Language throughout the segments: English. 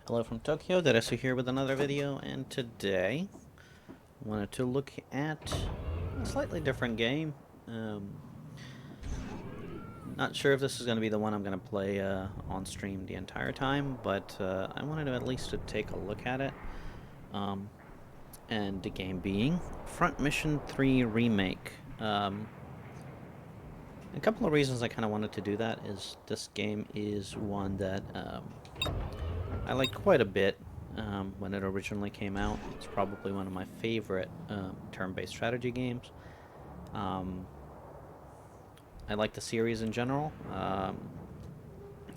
Hello from Tokyo, Deresu here with another video, and today I wanted to look at a slightly different game. Not sure if this is going to be the one I'm going to play on stream the entire time, but I wanted to at least to take a look at it. And the game being Front Mission 3 Remake. A couple of reasons I kind of wanted to do that is this game is one that I liked quite a bit when it originally came out. It's probably one of my favorite turn-based strategy games. I like the series in general.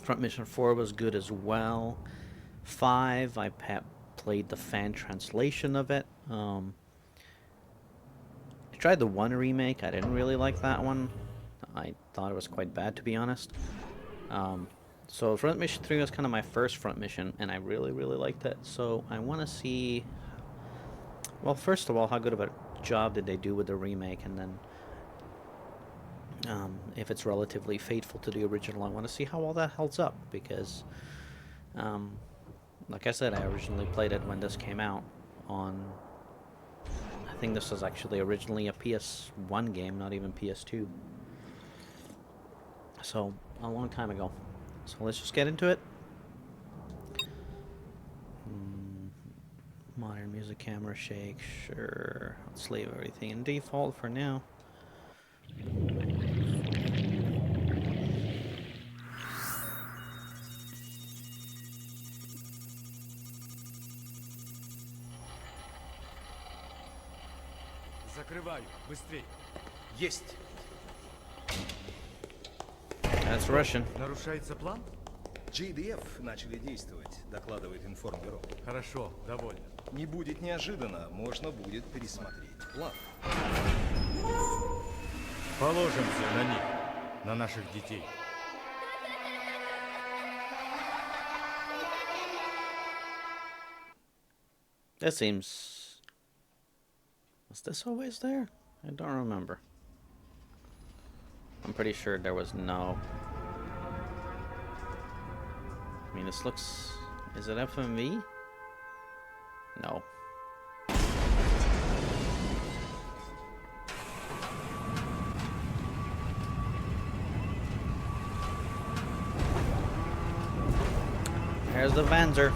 Front Mission 4 was good as well. 5, I played the fan translation of it. I tried the 1 remake. I didn't really like that one. I thought it was quite bad, to be honest. So Front Mission 3 was kind of my first Front Mission, and I really, really liked it. So I want to see, well, first of all, how good of a job did they do with the remake, and then if it's relatively faithful to the original, I want to see how all that holds up, because, like I said, I originally played it when this came out on, I think this was actually originally a PS1 game, not even PS2. So, a long time ago. So let's just get into it. Modern music camera shake, sure. Let's leave everything in default for now. Закрываю, быстрей. Есть. That's Russian. Нарушается план? GDF начали действовать, докладывает информбюро. Хорошо, довольно. Не будет неожиданно, можно будет пересмотреть план. Положимся на них, на наших детей. That seems... Was this always there? I don't remember. I'm pretty sure there was no... I mean, this looks... Is it FMV? No. There's the Vanzer.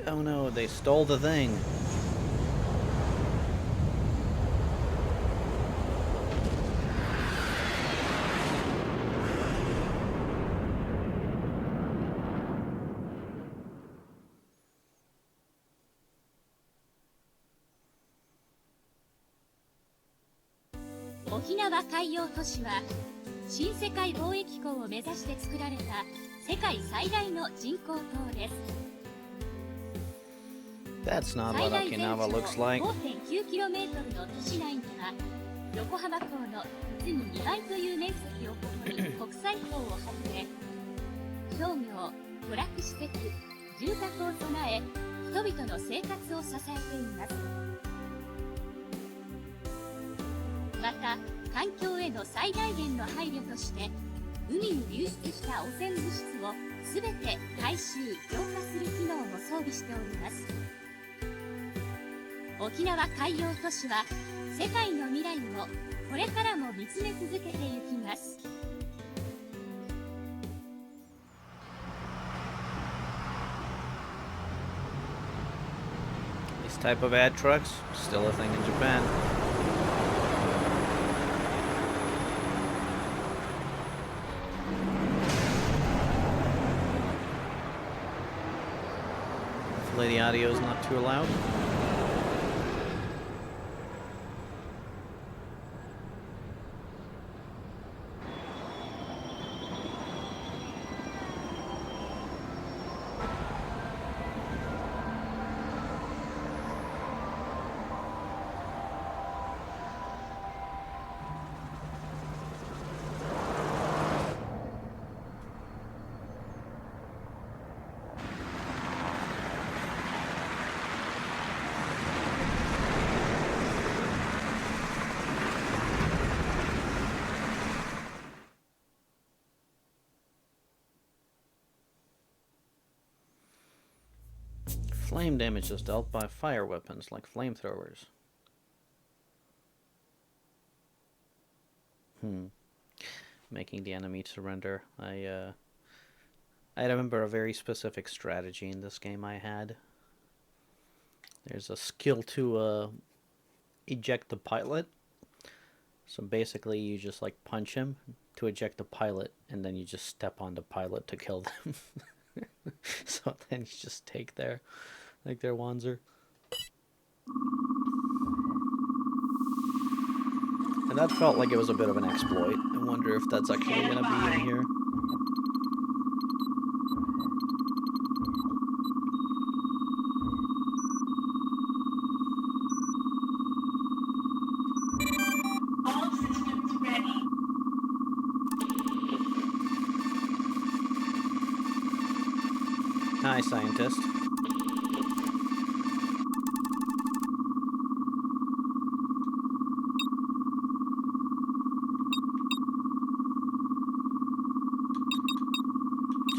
Oh no, they stole the thing. Okinawa 海洋都市は新世界貿易港を目指して作られた世界最大の人工島です。 That's not what Okinawa looks like. 5.9km の都市内には横浜港の実に2倍という面積を誇る国際港をはじめ商業、娯楽施設、住宅を備え人々の生活を支えています。また環境への最大限の配慮として海に流出した汚染物質をすべて回収・浄化する機能も装備しております。沖縄海洋都市は世界の未来をこれからも見つめ続けていきます。These type of ad trucks, still a thing in Japan. Hopefully the audio is not too loud. Flame damage is dealt by fire weapons like flamethrowers. Making the enemy surrender. I remember a very specific strategy in this game I had. There's a skill to eject the pilot. So basically you just like punch him to eject the pilot, and then you just step on the pilot to kill them. So then you just take their Wanzer. And that felt like it was a bit of an exploit. I wonder if that's actually gonna be in here. All systems ready. Hi, scientist.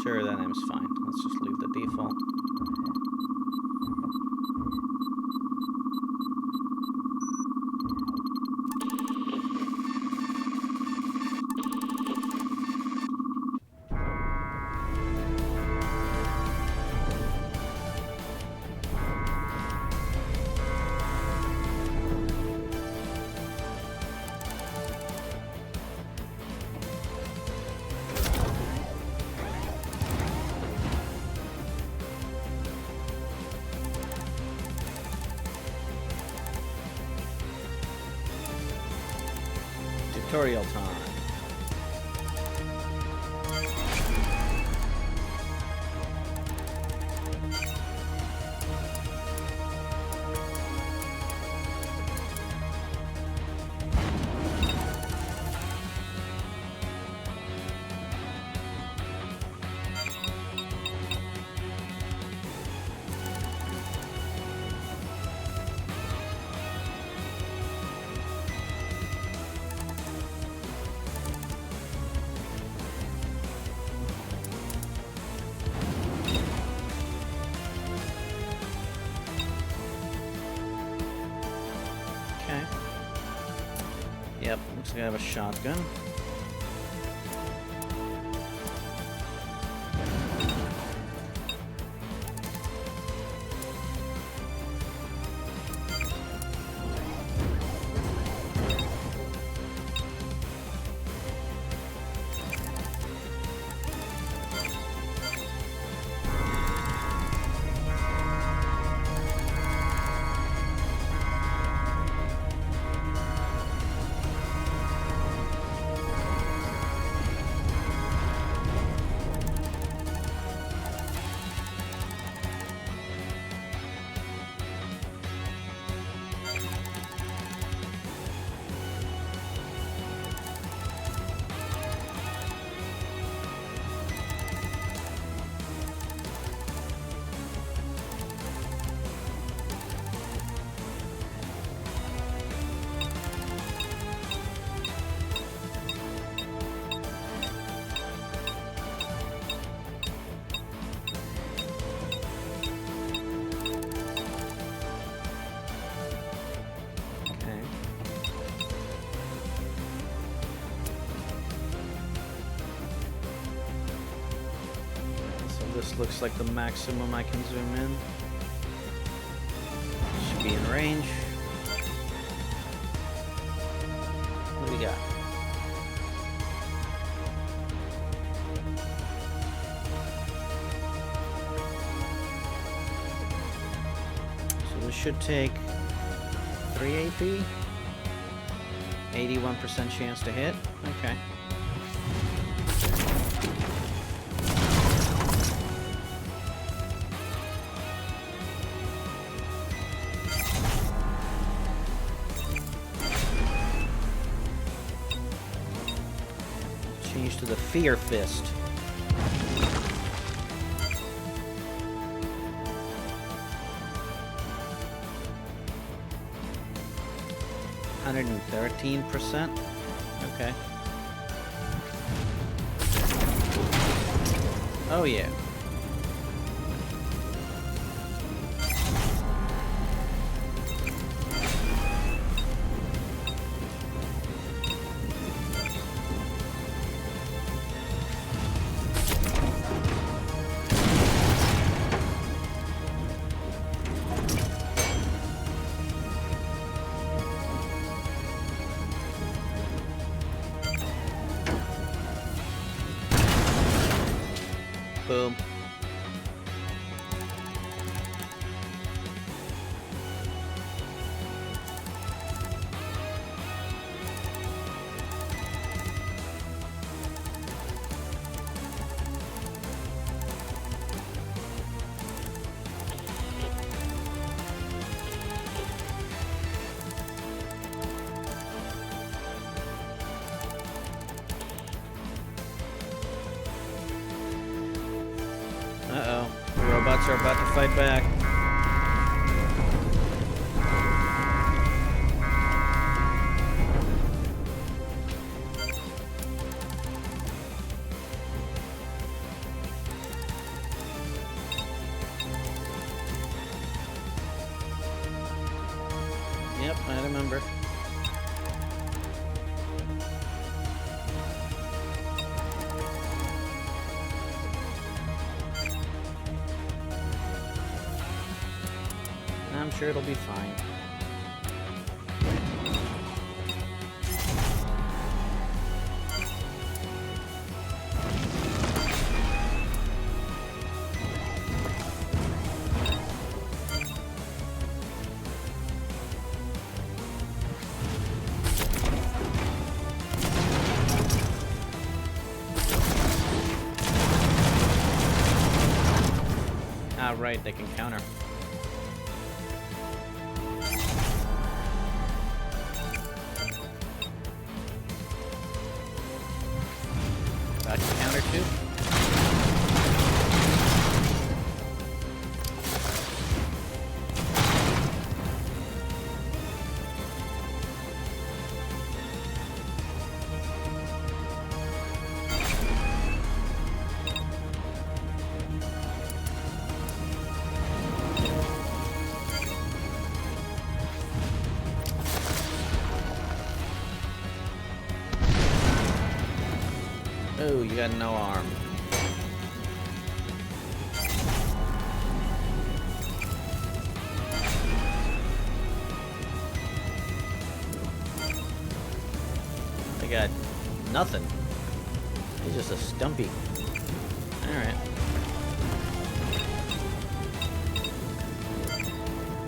Sure, that name's fine. Let's just leave the default. Tutorial time. Okay. Yep, looks like I have a shotgun. This looks like the maximum I can zoom in. be in range. What do we got? So this should take 3 AP. 81% chance to hit. Okay. Change to the Fear Fist. %. Okay. Oh yeah. Boom. Uh-oh. The robots are about to fight back. Yep, I remember. I'm sure it'll be fine. Ah, right, they can counter. About to counter too. Oh, you got no arm. I got nothing. He's just a stumpy. Alright.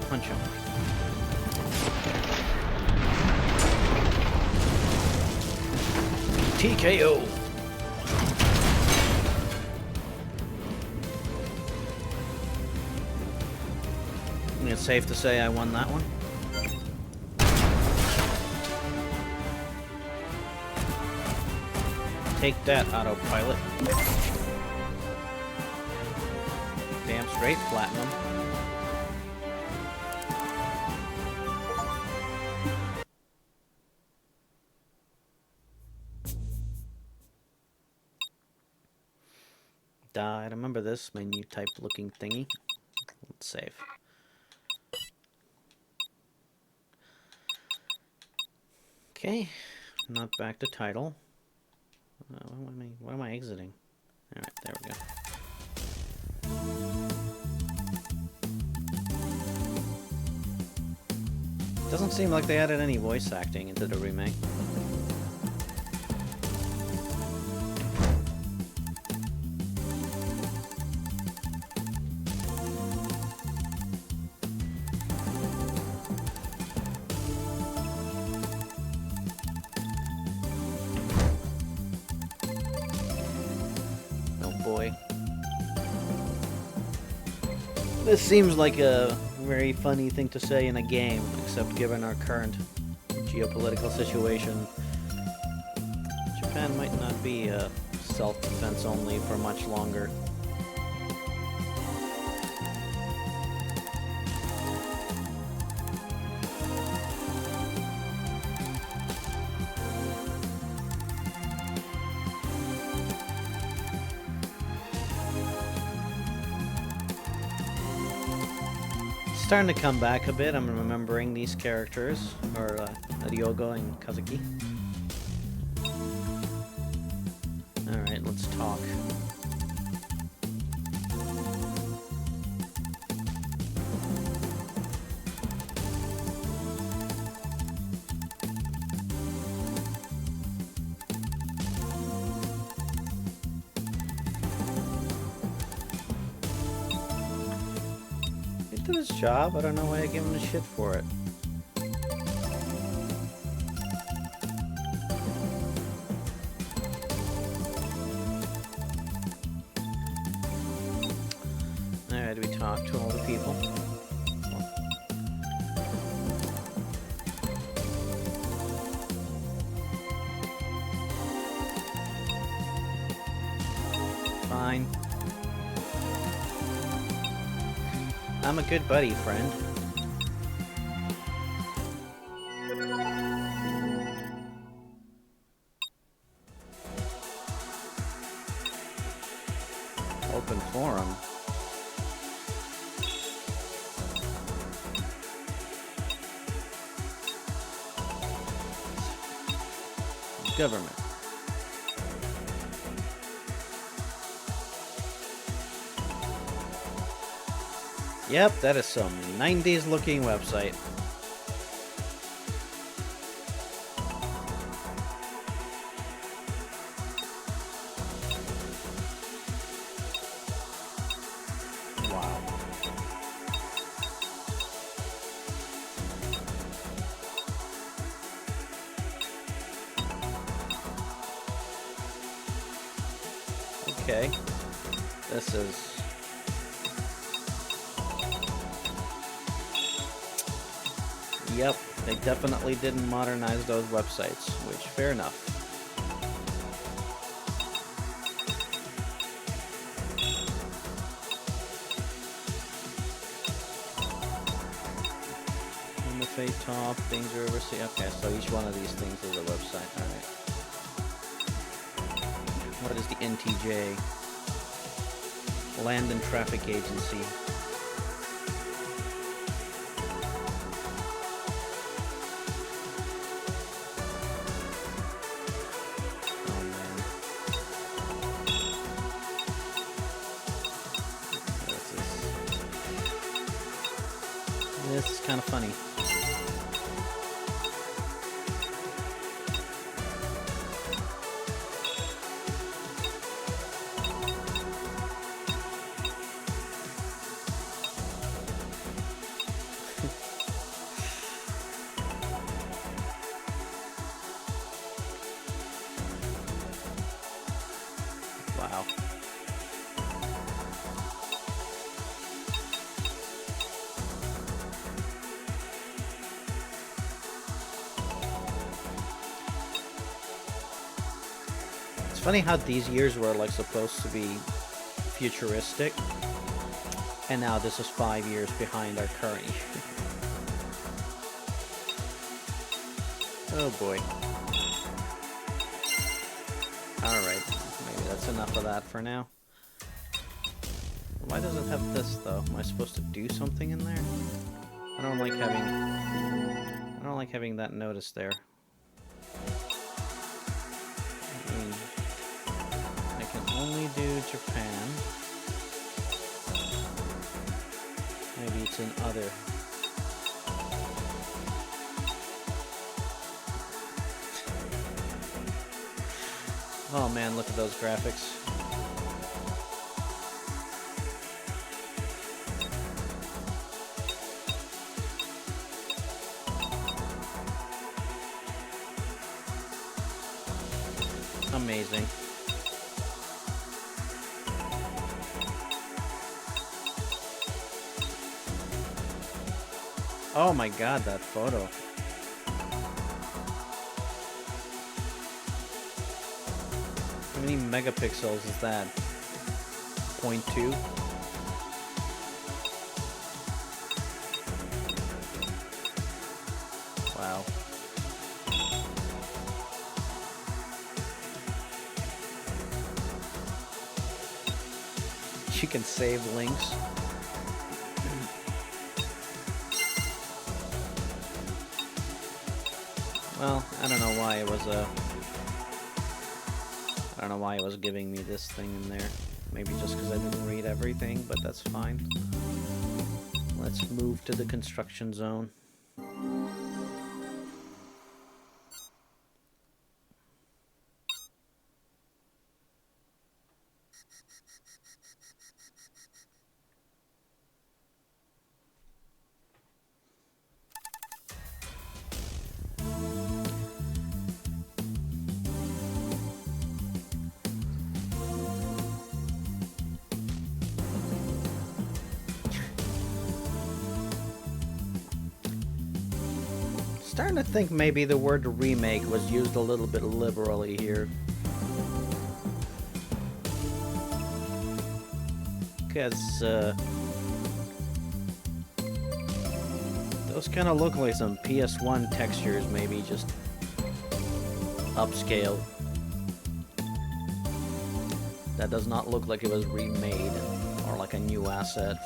Punch him. TKO! I think it's safe to say I won that one. Take that, autopilot. Damn straight, platinum. I remember this menu type looking thingy. Let's save. Okay, not back to title. What am I exiting? Alright, there we go. Doesn't seem like they added any voice acting into the remake. Oh boy. This seems like a very funny thing to say in a game, except given our current geopolitical situation, Japan might not be self-defense only for much longer. Starting to come back a bit. I'm remembering these characters, or Ryogo and Kazuki. Alright, let's talk. He did his job. I don't know why I give him the shit for it. Alright, we talk to all the people. Fine. I'm a good buddy, friend. Open forum. Government. Yep, that is some 90s looking website. Wow. Okay. This is... Yep, they definitely didn't modernize those websites, which, fair enough. MFA top, things are overseas. Okay, so each one of these things is a website, alright. What is the NTJ? Land and Traffic Agency. This is kind of funny. Wow. It's funny how these years were like supposed to be futuristic, and now this is 5 years behind our current year. Oh boy. Alright, maybe that's enough of that for now. Why does it have this though? Am I supposed to do something in there? I don't like having that notice there. I can only do Japan. Maybe it's in other. Oh man, look at those graphics. Amazing. Oh my god, that photo. How many megapixels is that? 0.2? Wow. You can save links. Well, I don't know why it was I don't know why it was giving me this thing in there. Maybe just because I didn't read everything, but that's fine. Let's move to the construction zone. Starting to think maybe the word remake was used a little bit liberally here. Because, those kind of look like some PS1 textures, maybe just upscale. That does not look like it was remade or like a new asset.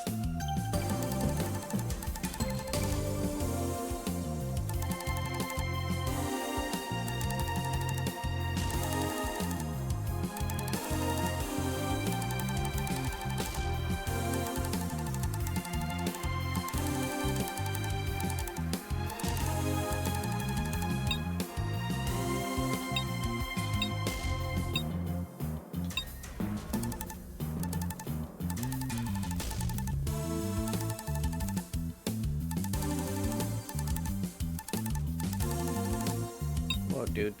Whoa, dude.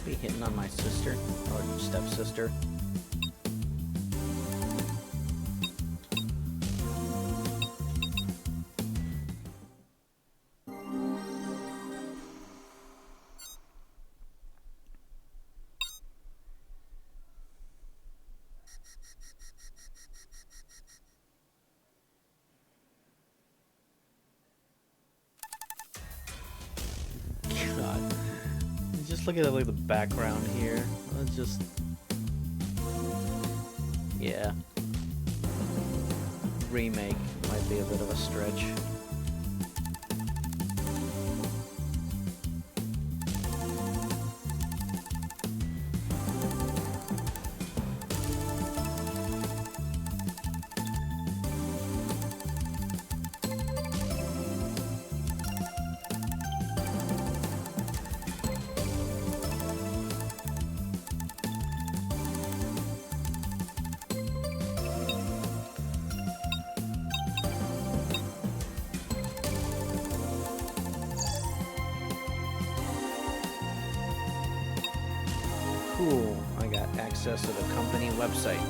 Be hitting on my sister or stepsister. God. Just look at like the background here. Let's just yeah. Remake might be a bit of a stretch. Cool, I got access to the company website.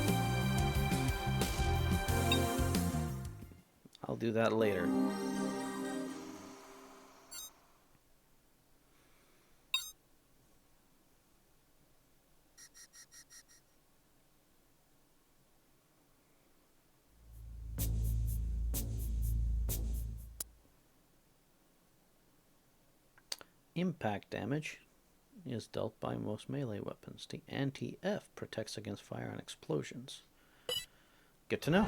I'll do that later. Impact damage is dealt by most melee weapons. The anti-F protects against fire and explosions. Good to know.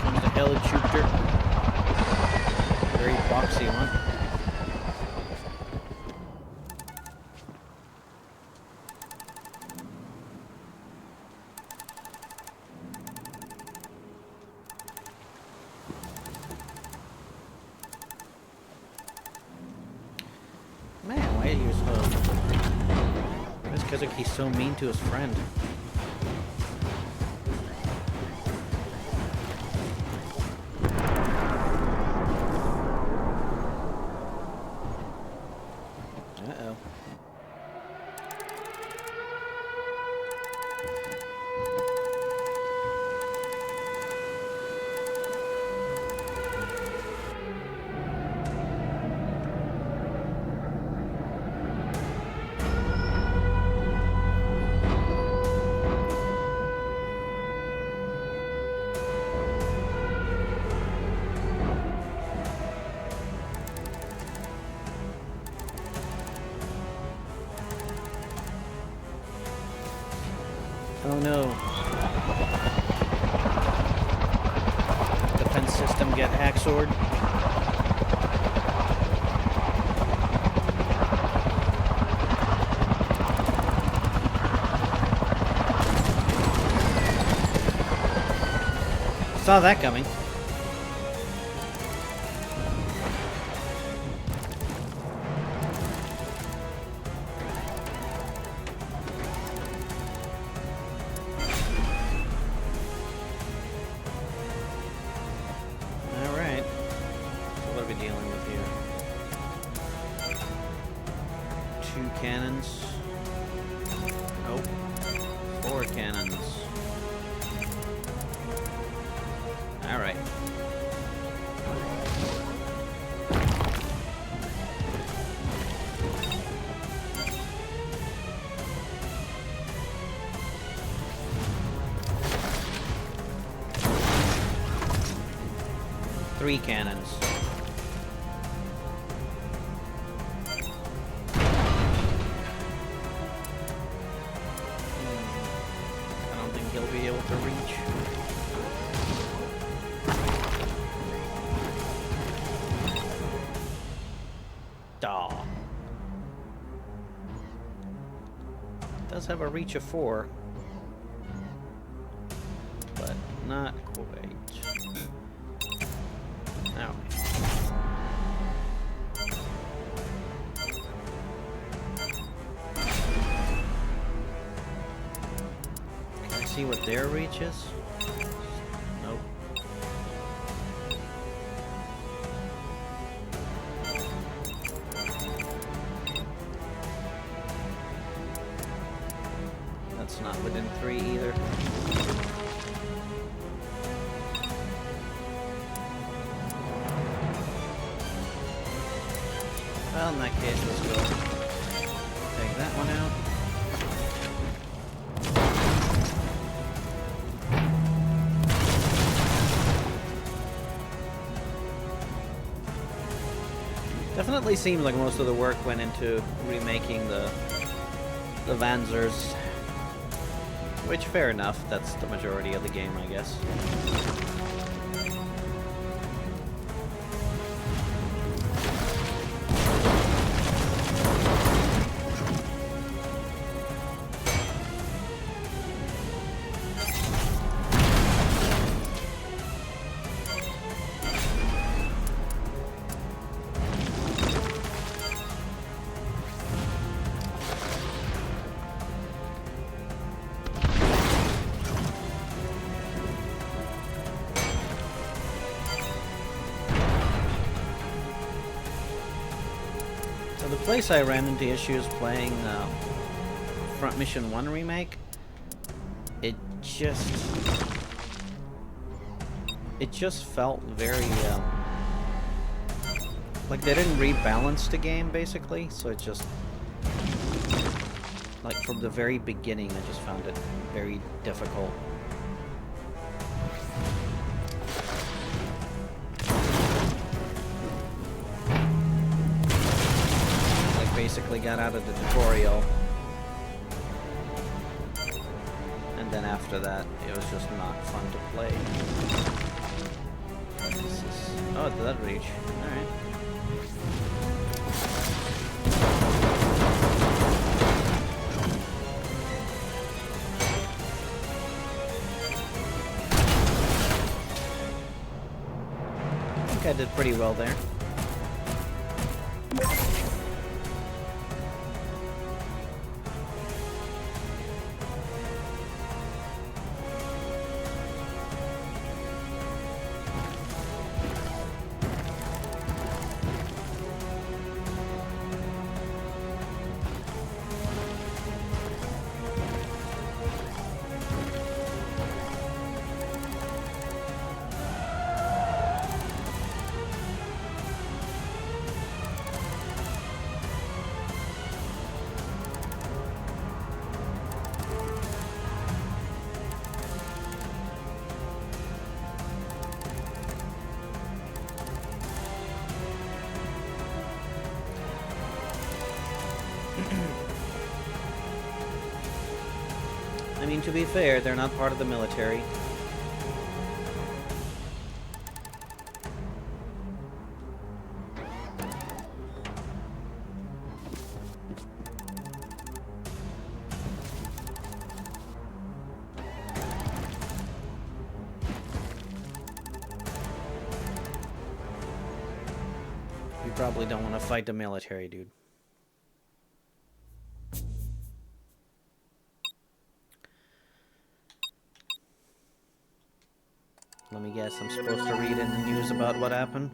Comes the helicopter. Very boxy one. Because like, he's so mean to his friend. Uh-oh. Oh no. Defense system get hacksaw. Saw that coming. Alright. So what are we dealing with here? 2 cannons. Nope. 4 cannons. Alright. Three cannons. I don't think he'll be able to reach. Daw. Does have a reach of 4, but not quite. Now. Can I see what their reach is? Nope. That's not within 3 either. Well, in that case, let's go take that one out. Definitely seems like most of the work went into remaking the Vanzers. Which, fair enough, that's the majority of the game, I guess. The place I ran into issues playing Front Mission 1 Remake, it just felt very like they didn't rebalance the game basically, so it just like from the very beginning I just found it very difficult. Basically got out of the tutorial, and then after that it was just not fun to play. Oh, did that reach? Alright. I think I did pretty well there. I mean, to be fair, they're not part of the military. You probably don't want to fight the military, dude. Let me guess, I'm supposed to read in the news about what happened?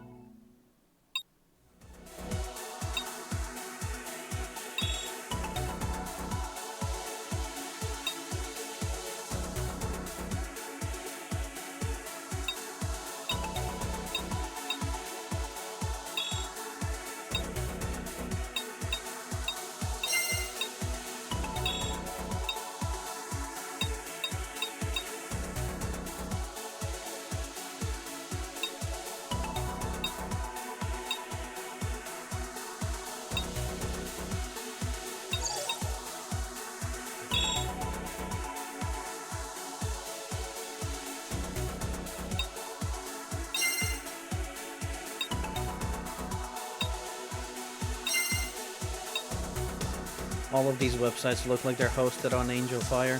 All of these websites look like they're hosted on Angel Fire.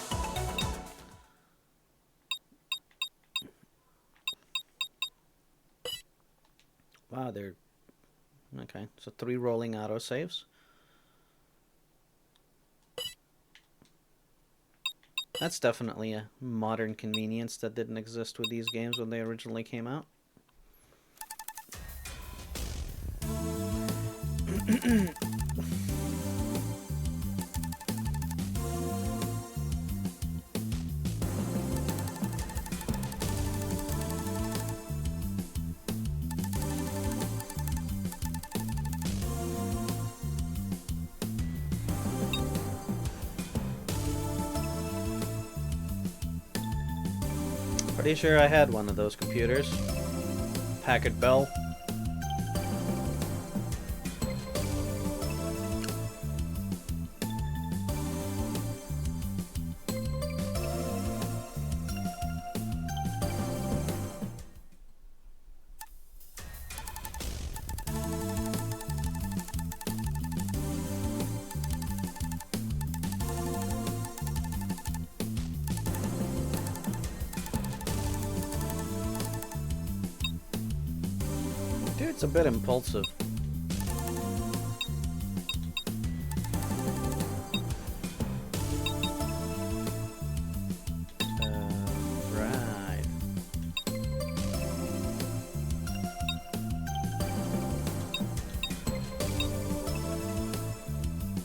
Wow, they're... Okay, so 3 rolling autosaves. That's definitely a modern convenience that didn't exist with these games when they originally came out. Pretty sure I had one of those computers. Packard Bell. Dude, it's a bit impulsive. Right.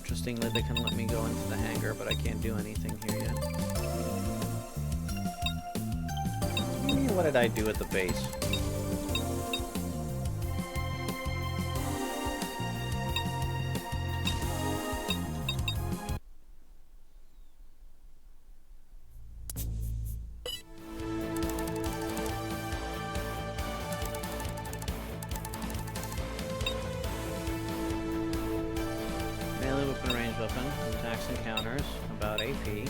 Interestingly, they can let me go into the hangar, but I can't do anything here yet. What did I do at the base? Melee weapon, range weapon, attacks and counters, about AP.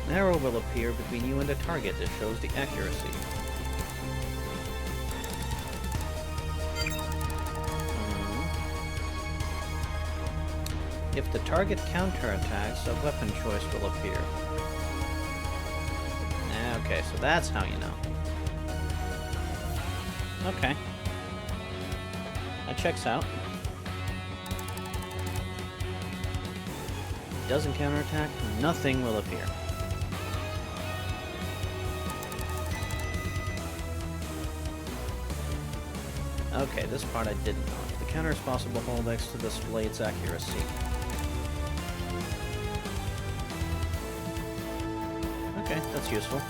An arrow will appear between you and the target that shows the accuracy. If the target counterattacks, a weapon choice will appear. Okay, so that's how you know. Okay. That checks out. Doesn't counterattack, nothing will appear. Okay, this part I didn't know. If the counter is possible, hold X to display its accuracy. Okay, that's useful.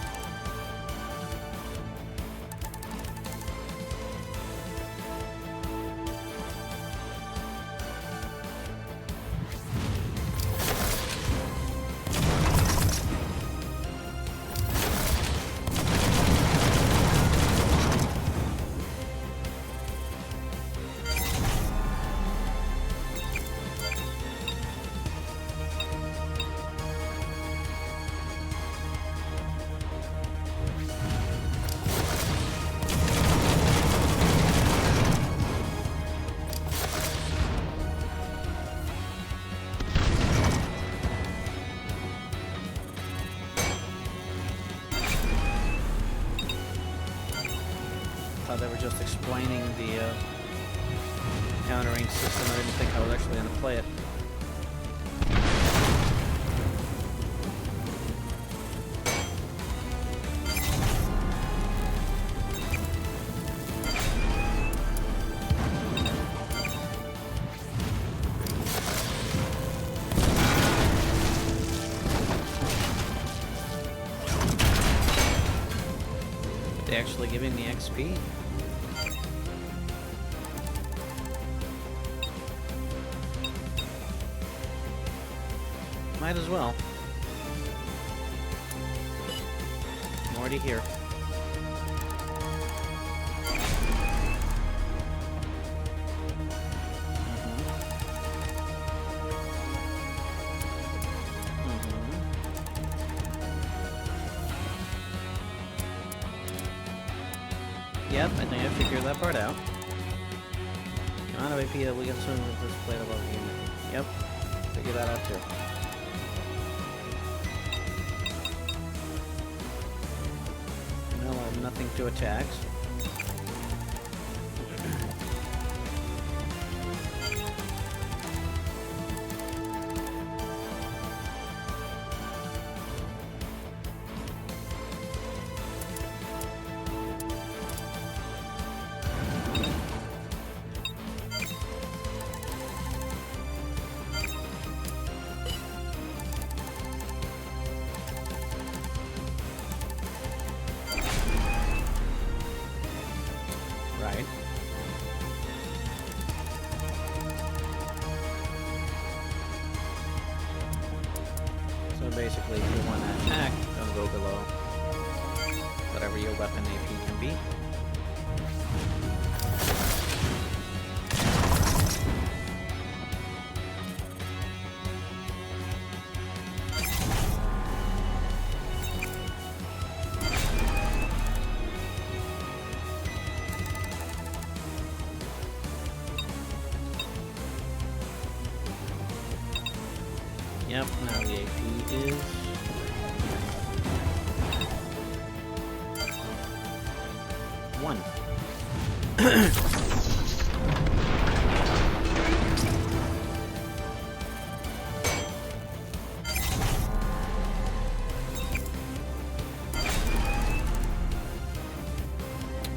they were just explaining the countering system. I didn't think I was actually going to play it. They actually giving me XP? Might as well. I'm already here. Yep, I think I figured that part out. The amount of AP that we consume with this plate above the unit. Yep, figured that out too. Well, I have nothing to attack. Right. So basically, if you want to attack, don't go below whatever your weapon AP can be. Yep, now the AP is... one.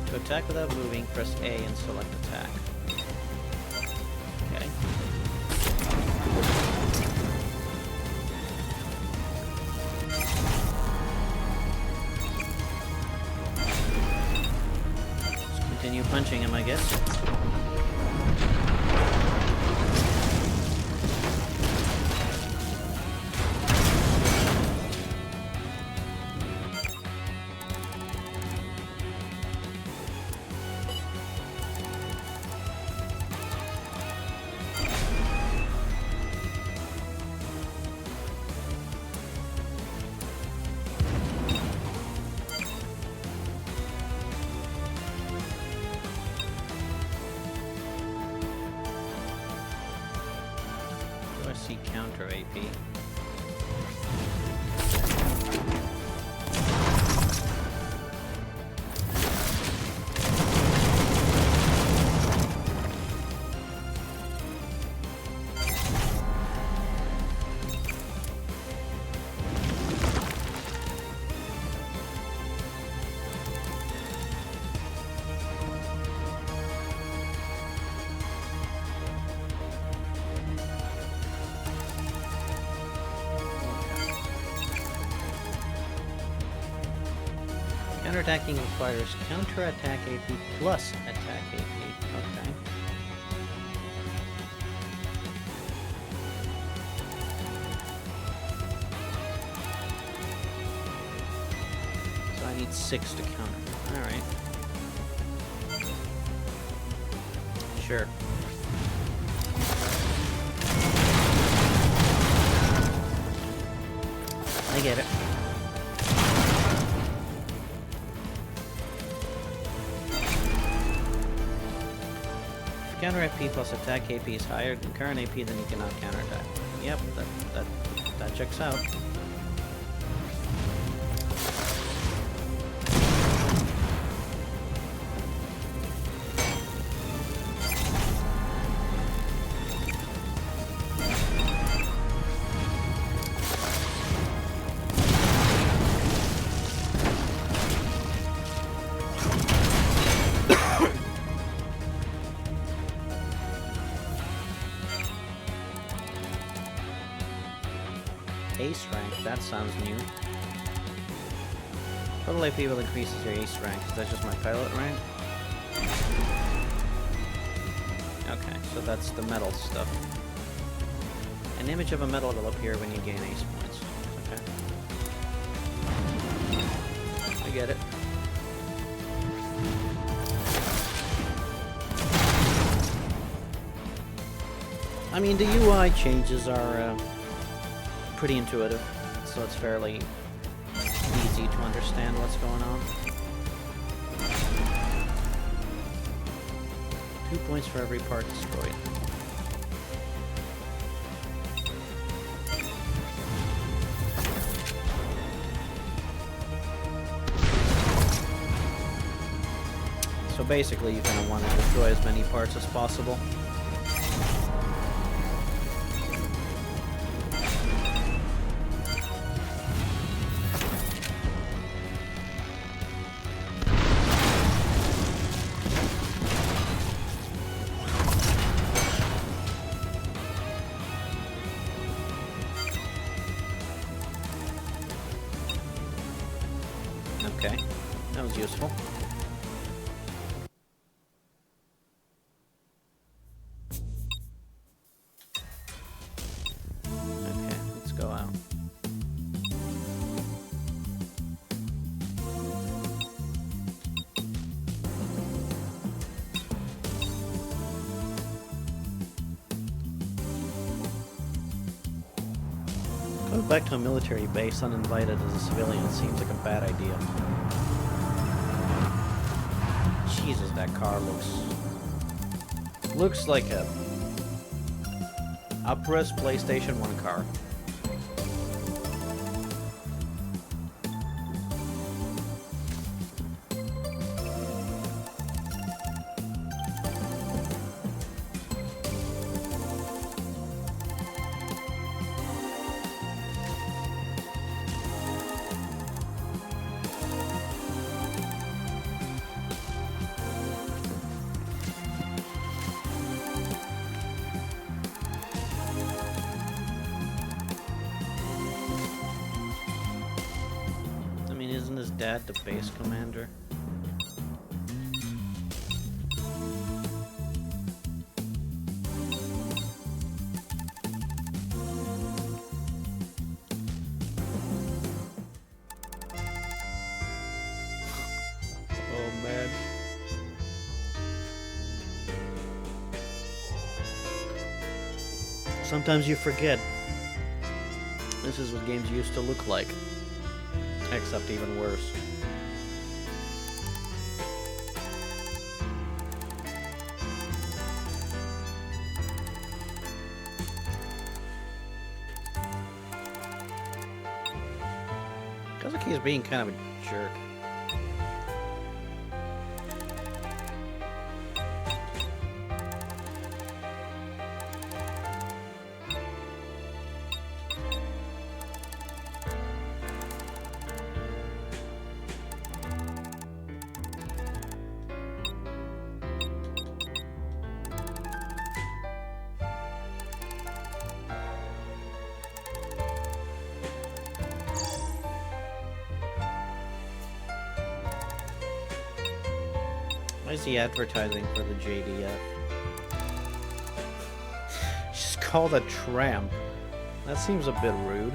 To attack without moving, press A and select attack. Okay. Continue punching him, I guess. See counter AP. Counterattacking requires counterattack AP plus attack AP. Okay. So I need 6 to counter. Alright. Sure. I get it. Counter AP plus attack AP is higher than current AP, then you cannot counterattack. Yep, that checks out. Ace rank, that sounds new. Total AP will increases your ace rank. Is that just my pilot rank? Okay, so that's the medal stuff. An image of a medal will appear when you gain ace points. Okay. I get it. I mean, the UI changes are pretty intuitive, so it's fairly easy to understand what's going on. 2 points for every part destroyed. So basically, you're going to want to destroy as many parts as possible. Okay, that was useful. Okay, let's go out. Going back to a military base uninvited as a civilian seems like a bad idea. Jesus, that car looks like a up-res PlayStation 1 car. I mean, isn't his dad the base commander? Oh man. Sometimes you forget. This is what games used to look like. Except even worse. Kazuki is being kind of a jerk. Why is he advertising for the JDF? She's called a tramp. That seems a bit rude.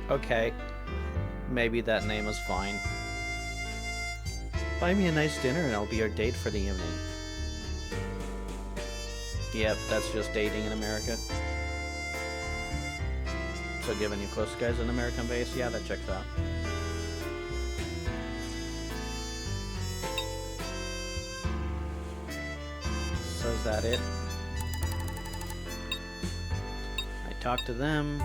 Okay. Maybe that name is fine. Buy me a nice dinner and I'll be your date for the evening. Yep, that's just dating in America. So given you close guys an American base, yeah, that checks out. So is that it? I talked to them.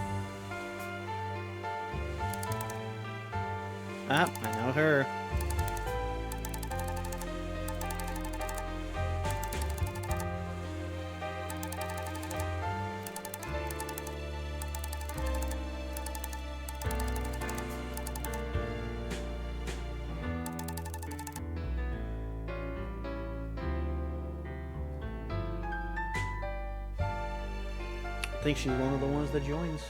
Ah, I know her. think she's one of the ones that joins.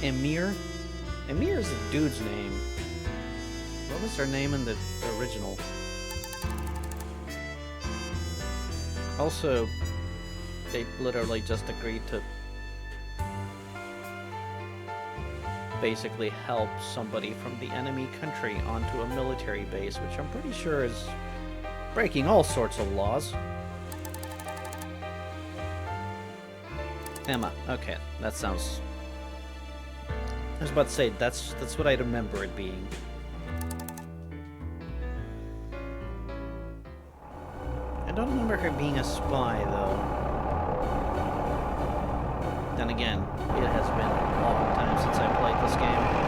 Emir? Emir is a dude's name. What was their name in the original? Also, they literally just agreed to basically help somebody from the enemy country onto a military base, which I'm pretty sure is breaking all sorts of laws. Emma. Okay, that sounds... I was about to say, that's what I remember it being. I don't remember her being a spy, though. Then again, it has been a long time since I played this game.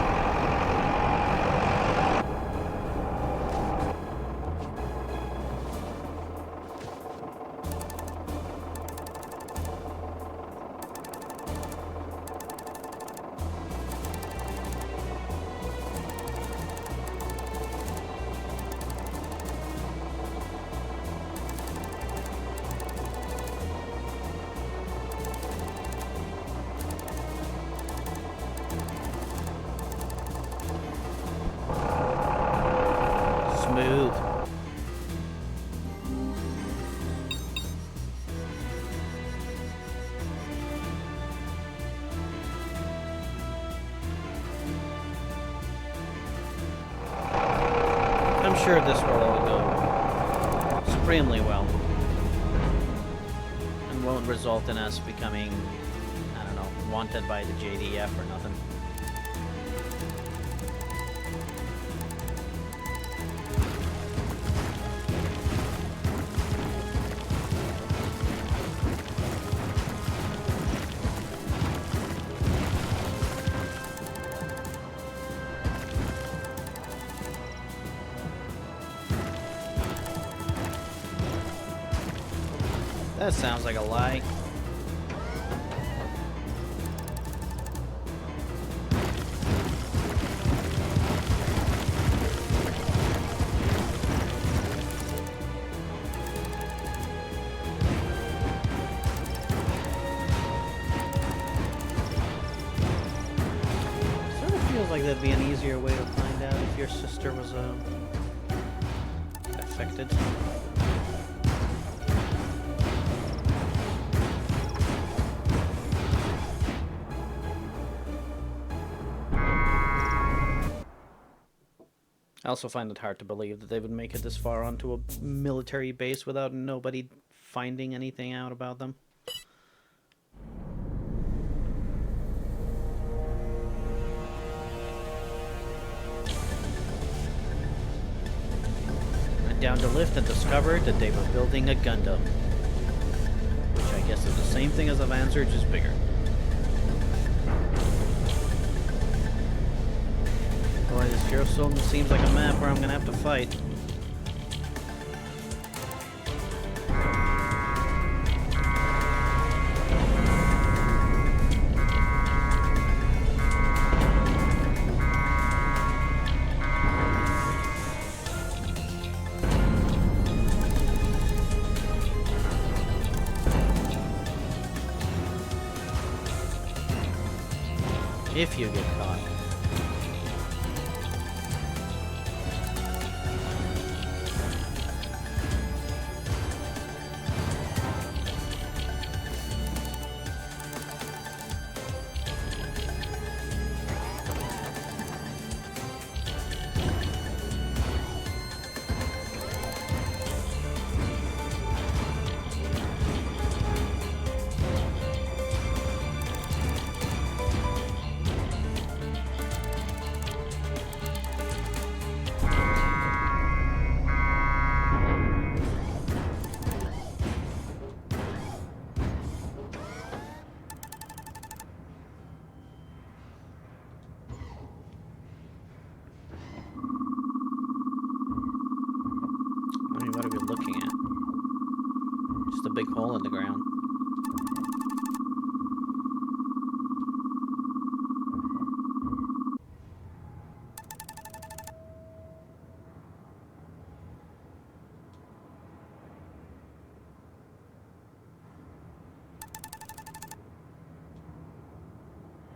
Smooth. I'm sure this will all go supremely well and won't result in us becoming, I don't know, wanted by the JDF or nothing. That sounds like a lie. Sort of feels like that'd be an easier way to find out if your sister was affected. I also find it hard to believe that they would make it this far onto a military base without nobody finding anything out about them. Went down the lift and discovered that they were building a Gundam. Which I guess is the same thing as a Vanzer, just bigger. Boy, this sure seems like a map where I'm gonna have to fight. If you get caught. big hole in the ground.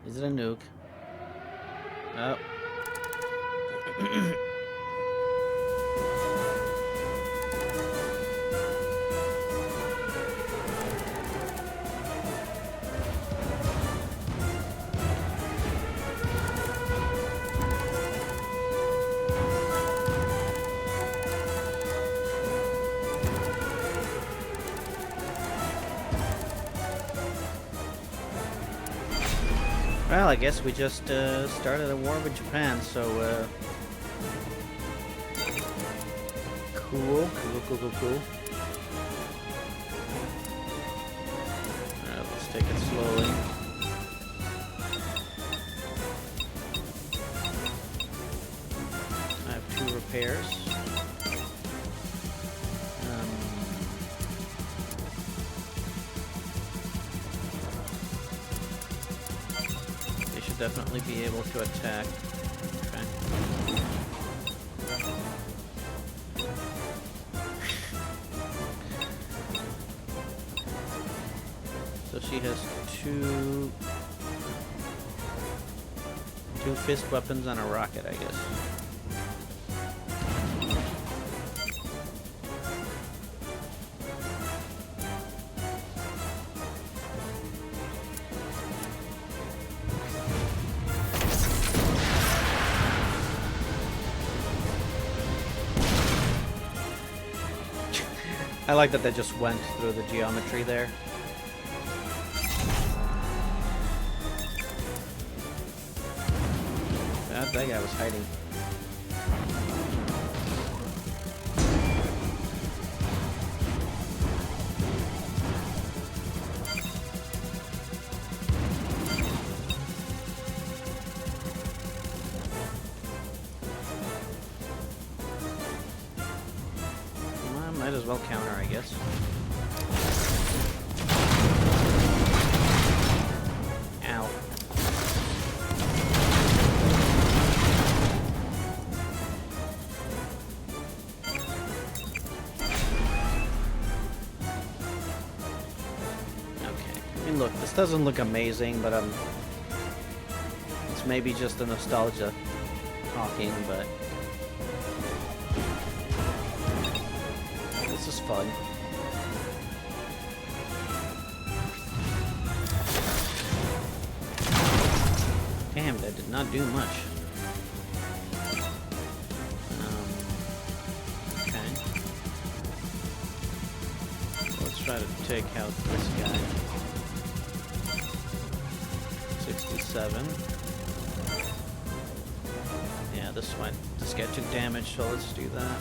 Is it a nuke? Oh. Well, I guess we just started a war with Japan, so cool. Alright, let's take it slowly. I have 2 repairs. Definitely be able to attack. Okay. So she has two fist weapons and a rocket, I guess. I like that they just went through the geometry there. That guy was hiding. Might as well counter, I guess. Ow. Okay. I mean, look, this doesn't look amazing, but it's maybe just a nostalgia talking, but this is fun. Damn, that did not do much. Okay. Let's try to take out this guy. 67. Yeah, this might just get too damaged, so let's do that.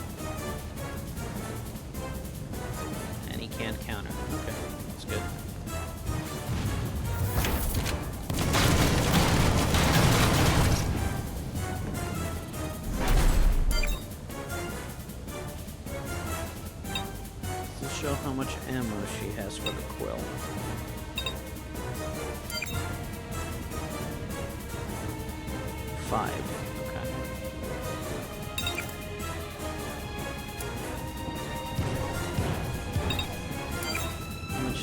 Can't counter. Okay, that's good. Let's show how much ammo she has for the quill. Five. Okay.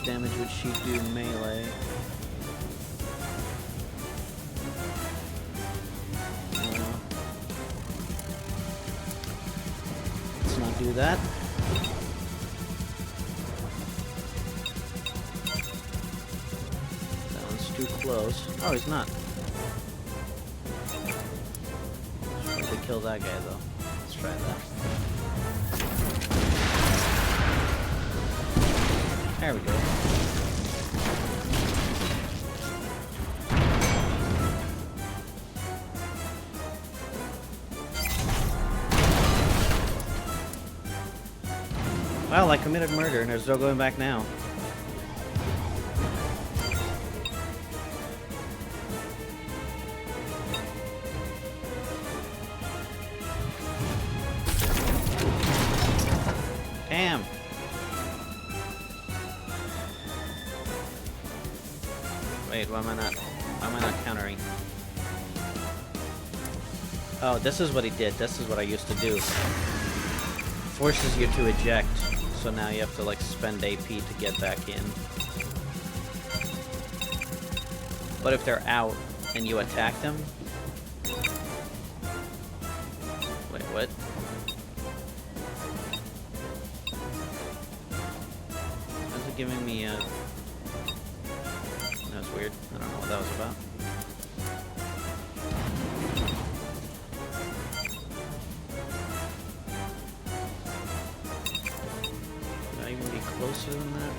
Damage would she do melee? Let's not do that. That one's too close. Oh, he's not. Should probably kill that guy though. Let's try that. There we go. Well, I committed murder and there's no going back now. Damn. Wait, why am I not countering? Oh, this is what he did. This is what I used to do. Forces you to eject, so now you have to like spend AP to get back in. But if they're out and you attack them... Wait, what? How's it giving me a... That's weird. I don't know what that was about. Could I even be closer than that?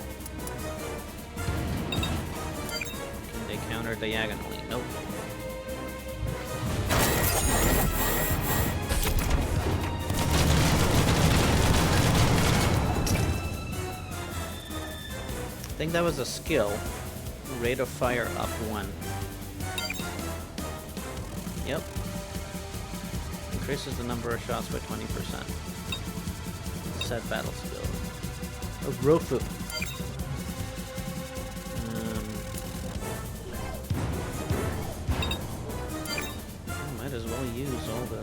Can they counter diagonally? Nope. I think that was a skill. Rate of fire up 1. Yep. Increases the number of shots by 20%. Set battle skill. Oh, Rofu. Might as well use all the...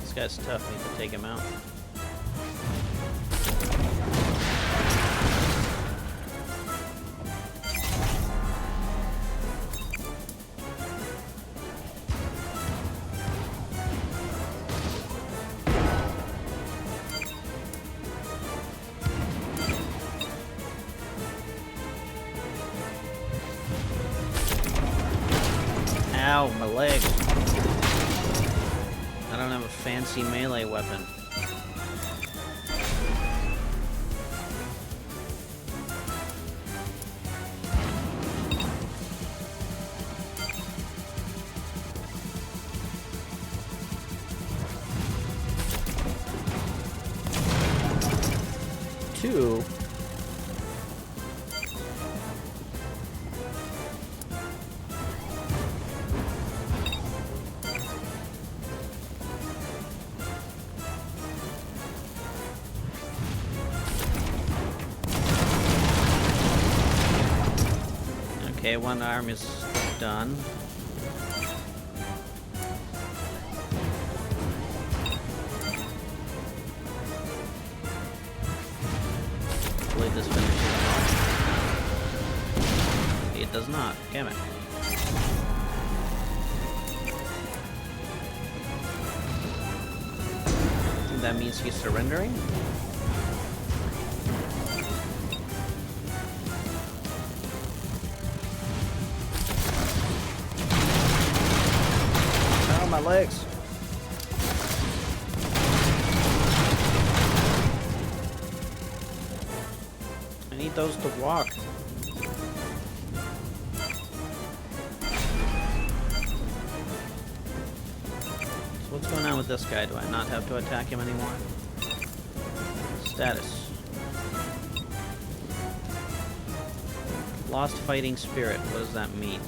This guy's tough, need to take him out. Ow, my leg. I don't have a fancy melee weapon. Two. Okay, one arm is done. Hopefully this finishes it off. It does not. Damn it. I think that means he's surrendering? My legs. I need those to walk. So what's going on with this guy? Do I not have to attack him anymore? Status. Lost fighting spirit. What does that mean?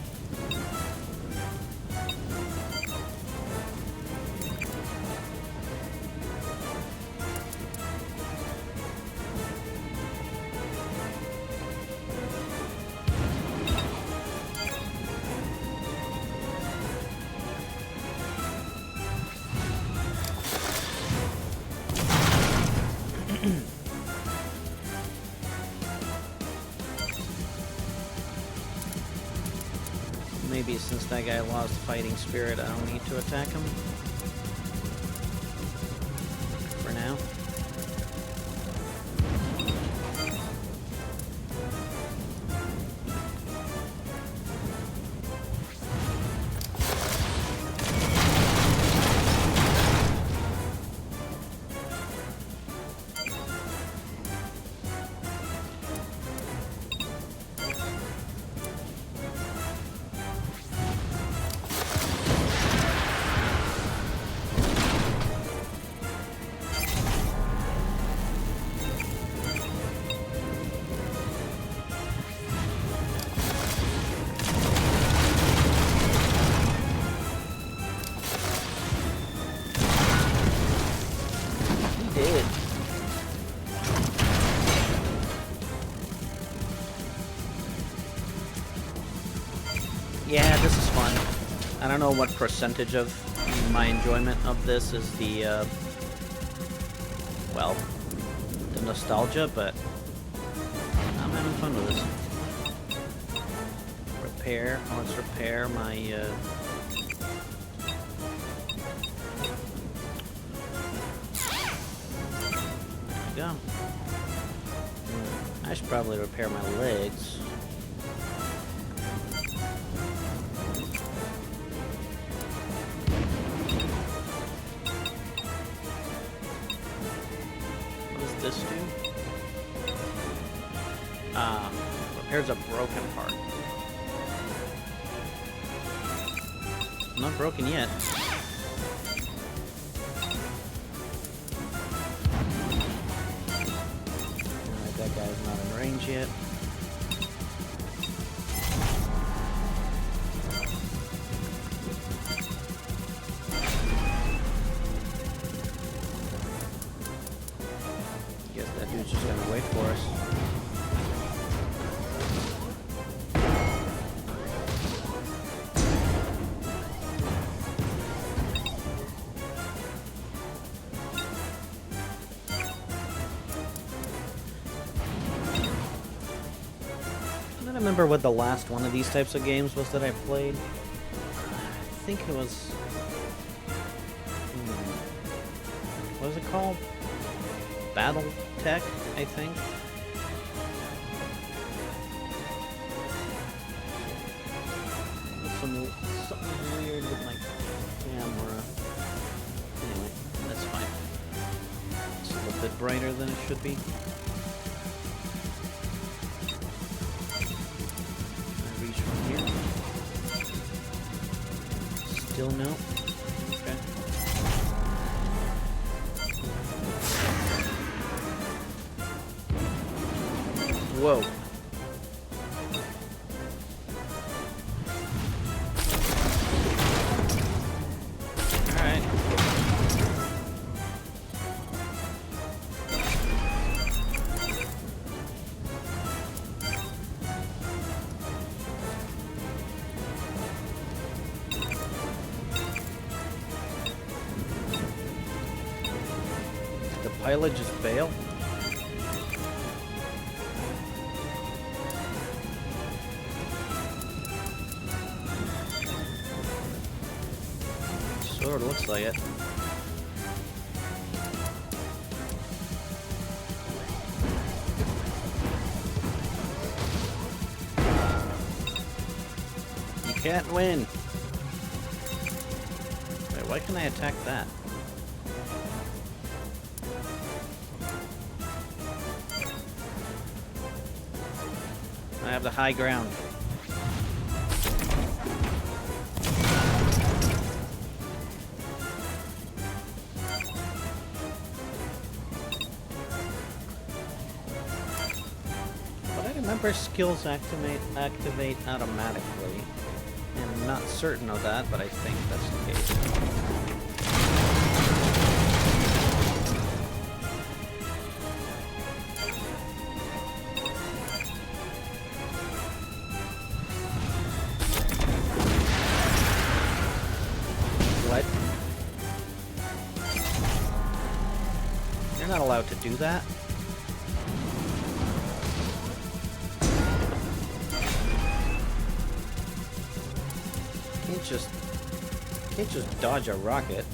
Maybe since that guy lost fighting spirit, I don't need to attack him. For now. Yeah, this is fun. I don't know what percentage of my enjoyment of this is the, well, the nostalgia, but I'm having fun with this. Repair. Let's repair my, There we go. I should probably repair my legs. What does this do? Repairs a broken part. Not broken yet. Alright, that guy's not in range yet. Guess that dude's just gonna wait for us. I don't remember what the last one of these types of games was that I played. I think it was... what was it called? Battle Tech, I think. Something weird with my camera. Anyway, that's fine. It's a little bit brighter than it should be. Reach from here. Still no. Okay. Whoa. Alright. Did the pilot just bail? Sort of looks like it. You can't win. Wait, why can I attack that? I have the high ground. Remember, skills activate automatically. I'm not certain of that, but I think that's the case. What? You're not allowed to do that. Can't just dodge a rocket.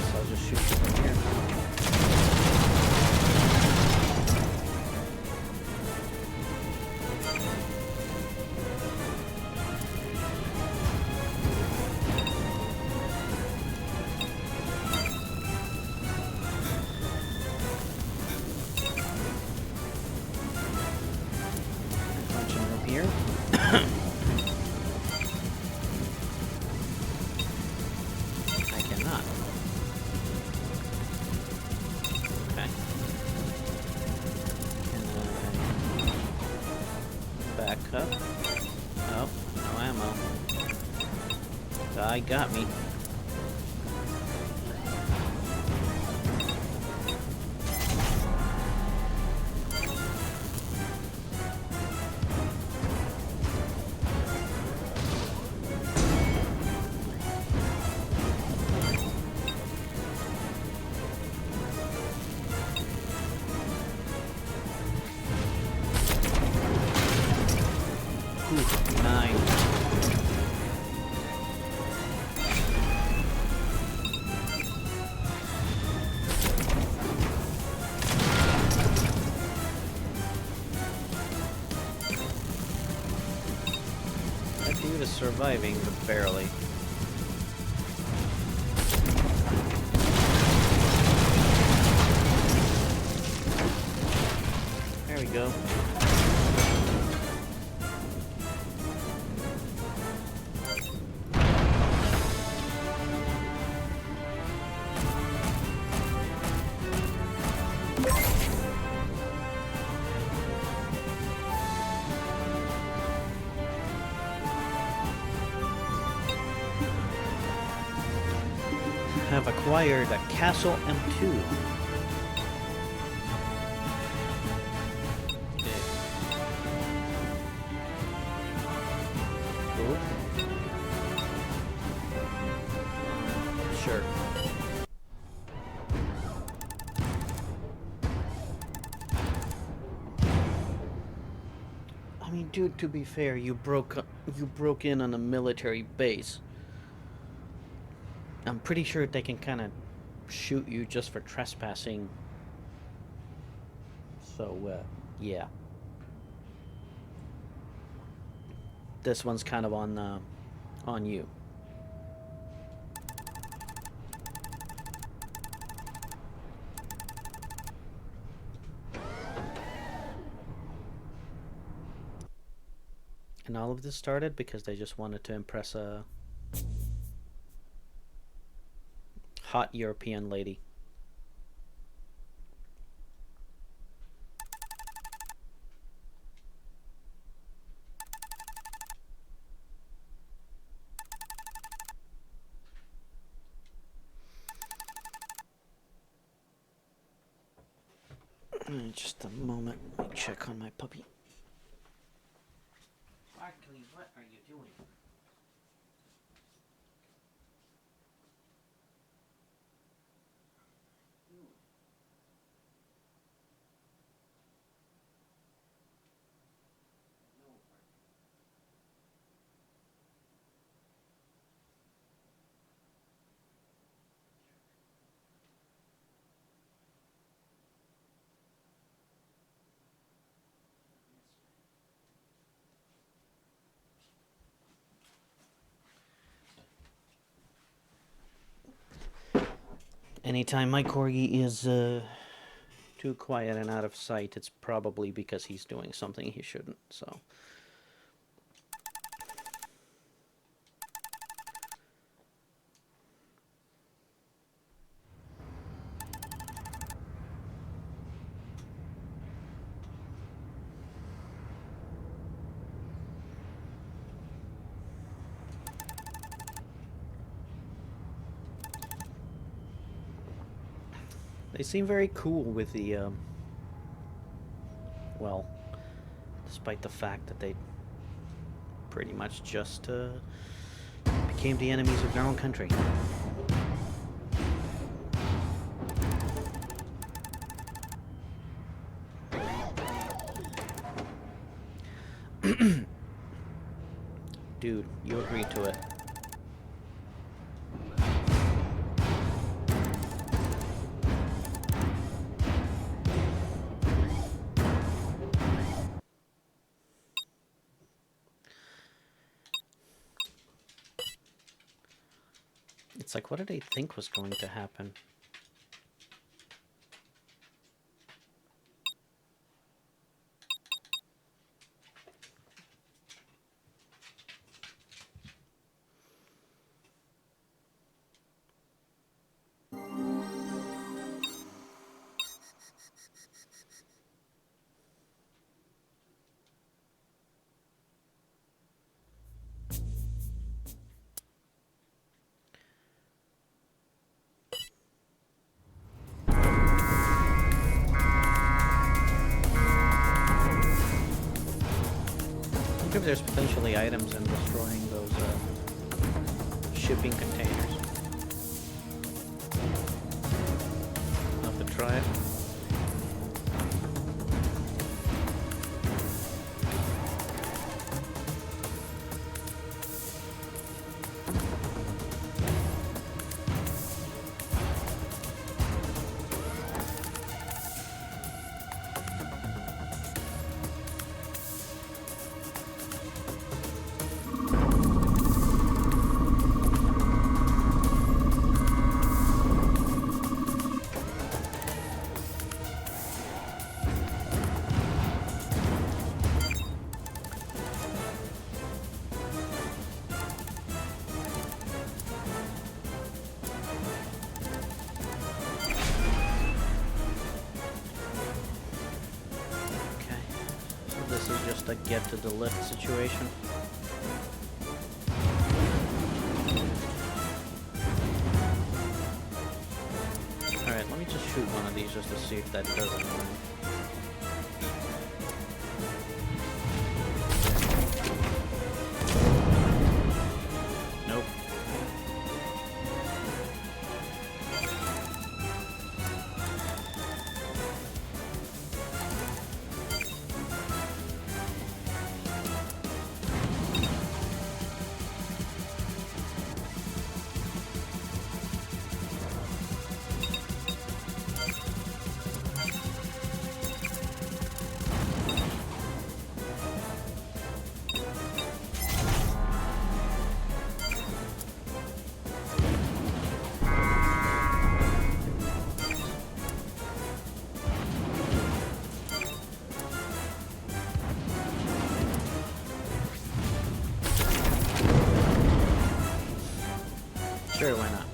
So I'll just shoot from here. Here. I cannot. guy got me. Ooh, 9. That dude is surviving, but barely. There we go. Have acquired a Castle M2. Okay. Cool. Sure. I mean, dude, to be fair, you broke in on a military base. I'm pretty sure they can kind of shoot you just for trespassing. So, yeah. This one's kind of on you. And all of this started because they just wanted to impress a hot European lady. Just a moment, let me check on my puppy. Barkley, what are you doing? Anytime my corgi is too quiet and out of sight, it's probably because he's doing something he shouldn't, so. They seem very cool with the, well, despite the fact that they pretty much just became the enemies of their own country. Dude, you agreed to it. It's like, what did they think was going to happen? there's potentially items in destroying those shipping containers. I'll have to try it. This is just a get to the lift situation. Alright, let me just shoot one of these just to see if that does anything. Nope. Sure, why not?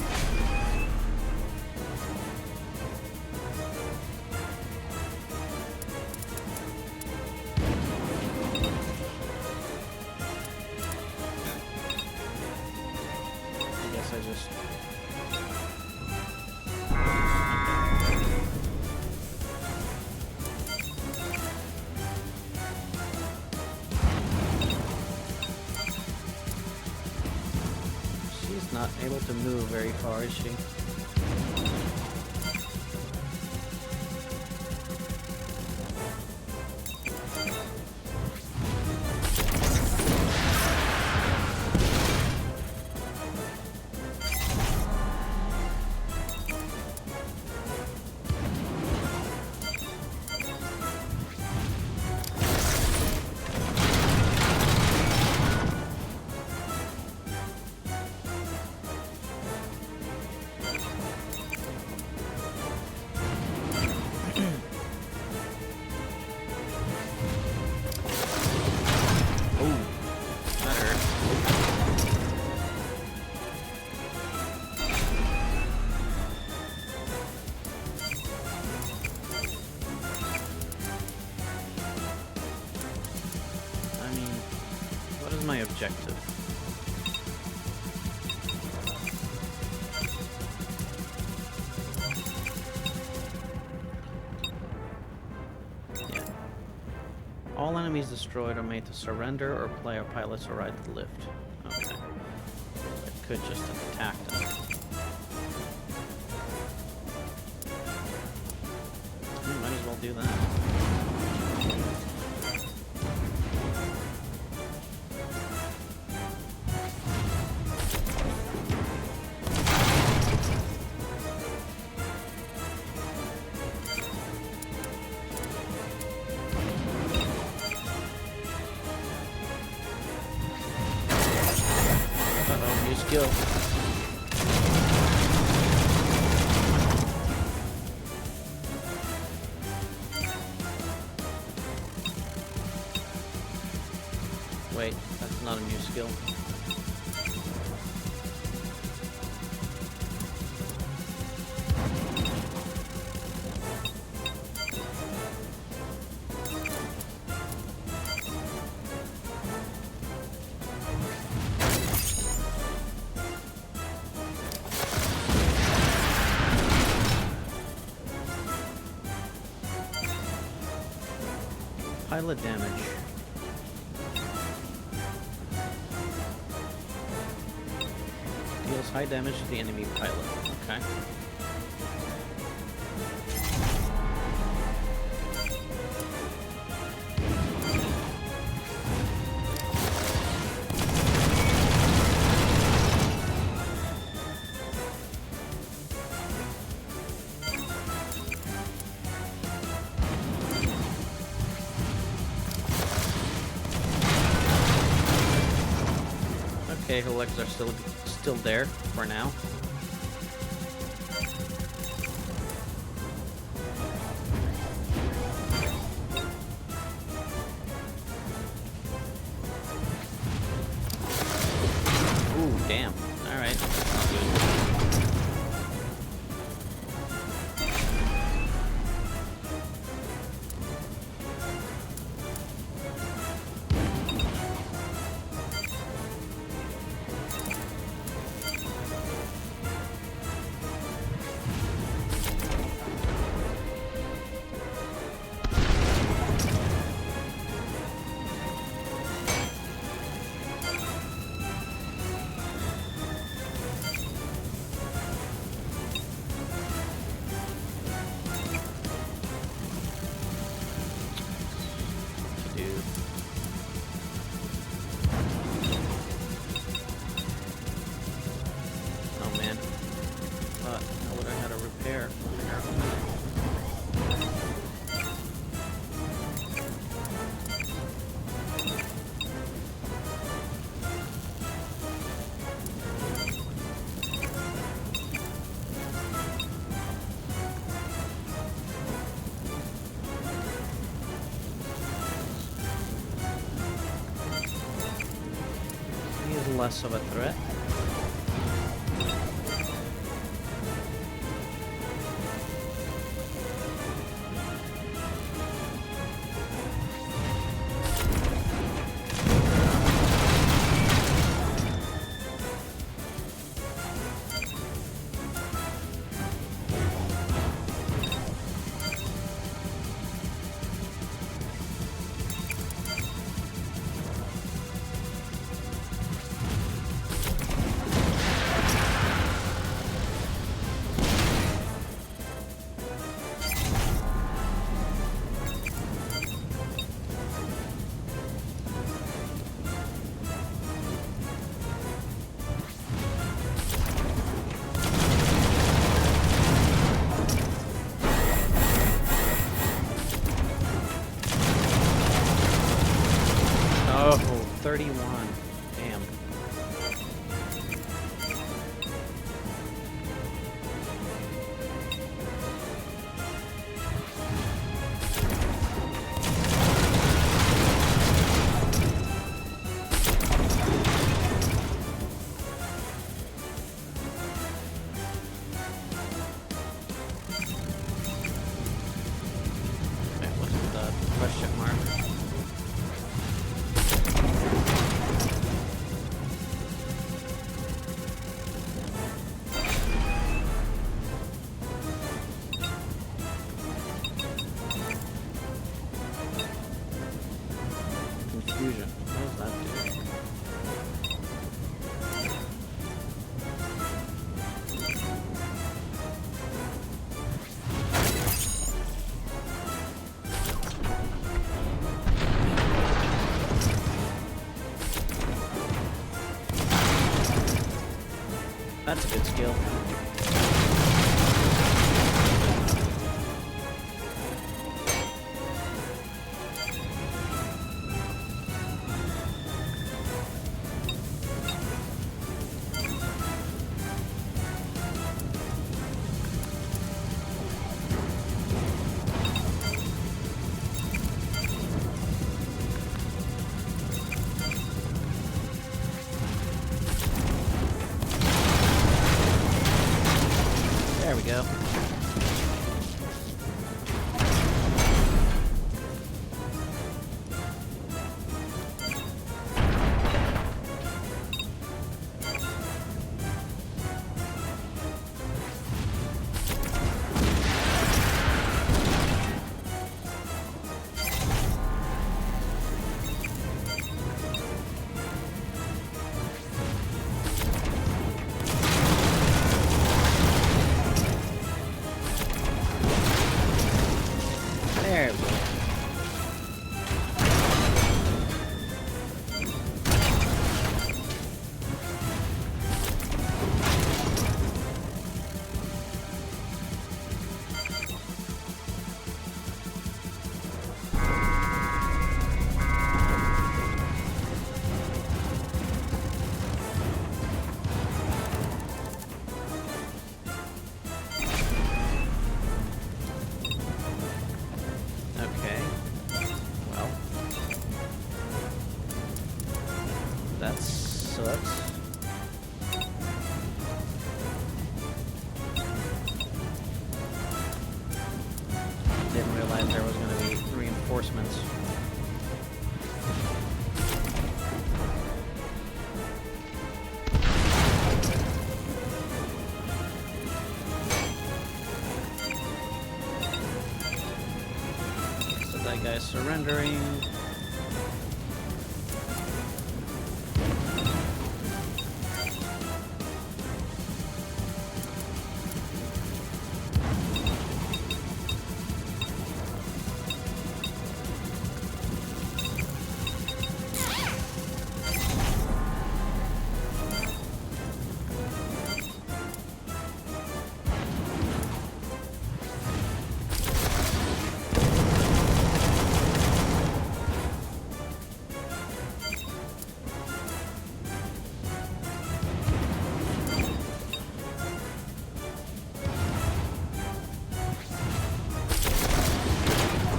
I guess I just... She's not able to move very far, is she? My objective. Yeah. All enemies destroyed are made to surrender or player pilots a ride to the lift. Okay. I could just attack them. Might as well do that. Skill. Wait, that's not a new skill. Pilot damage. high damage to the enemy pilot. Okay. Okay, her legs are still there for now. Ooh, damn. All right. That's good. Dude. Oh man. Thought I would have had a repair. He is less of a threat. Oh, 31. Damn. Okay, what's the question mark? Confusion. What does that do? That's a good skill. There we go. there was going to be reinforcements. So that guy's surrendering.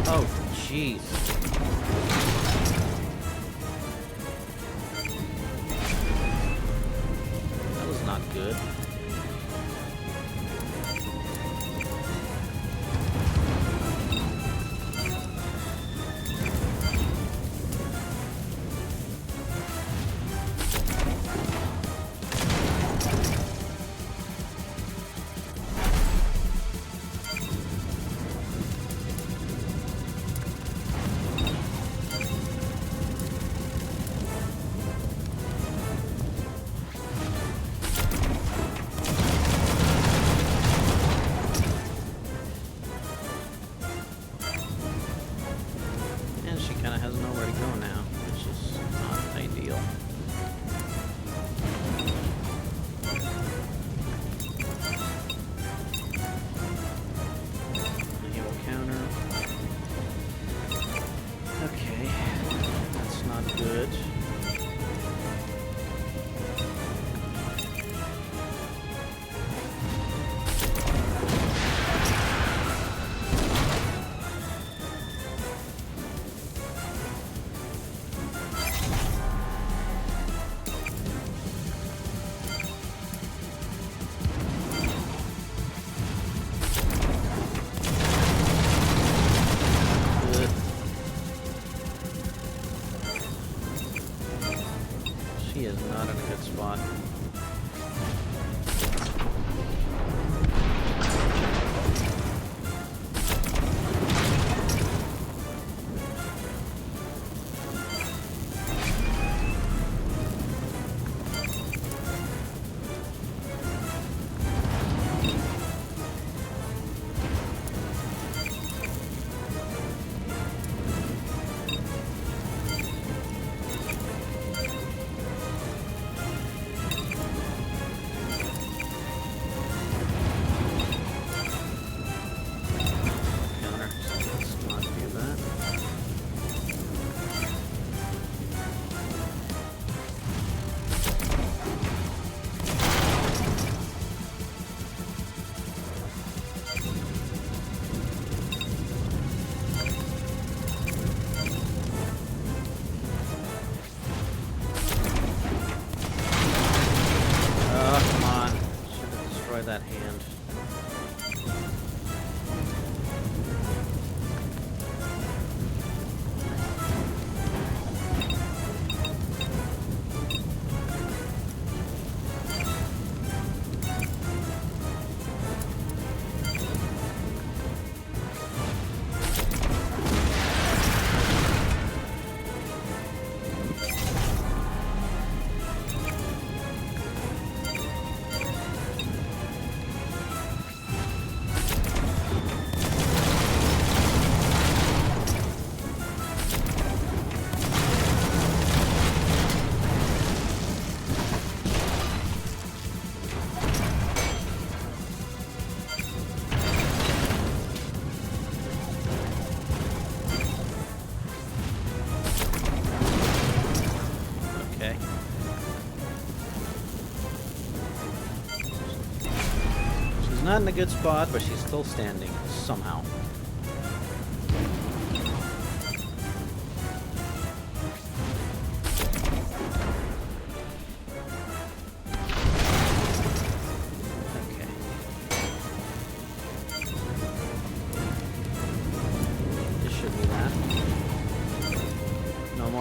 Oh, jeez. That was not good. And she kind of has nowhere to go now, which is not ideal. He will counter. Okay, that's not good. Good. She is not in a good spot. Counter, so let's not do that. Oh, come on. Should have destroyed that hand. Okay. She's not in a good spot, but she's still standing somehow. Okay.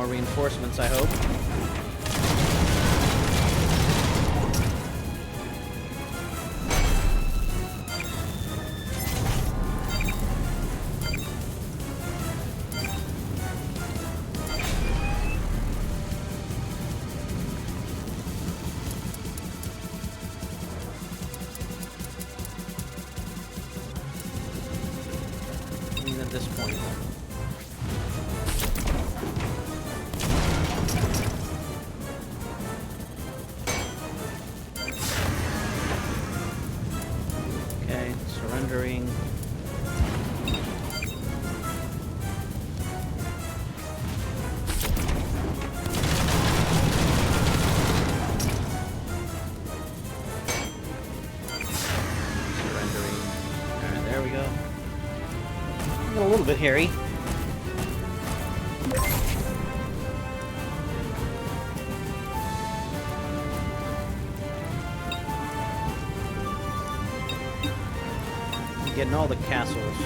more reinforcements, I hope. Even at this point. Okay, surrendering. Surrendering. Alright, there we go. A little bit hairy. Getting all the castles.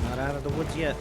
Not out of the woods yet.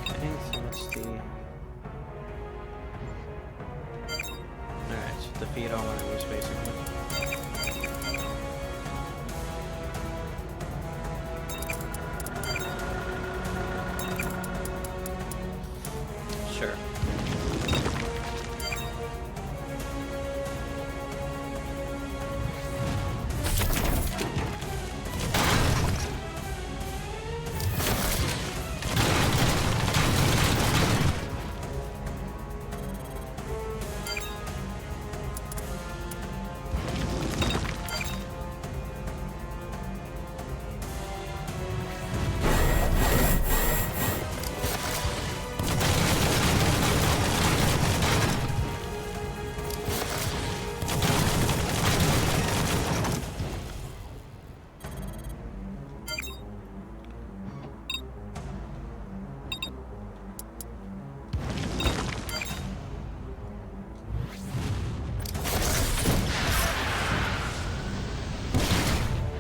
Okay, so let's see. Alright, so defeat all enemies basically. Sure.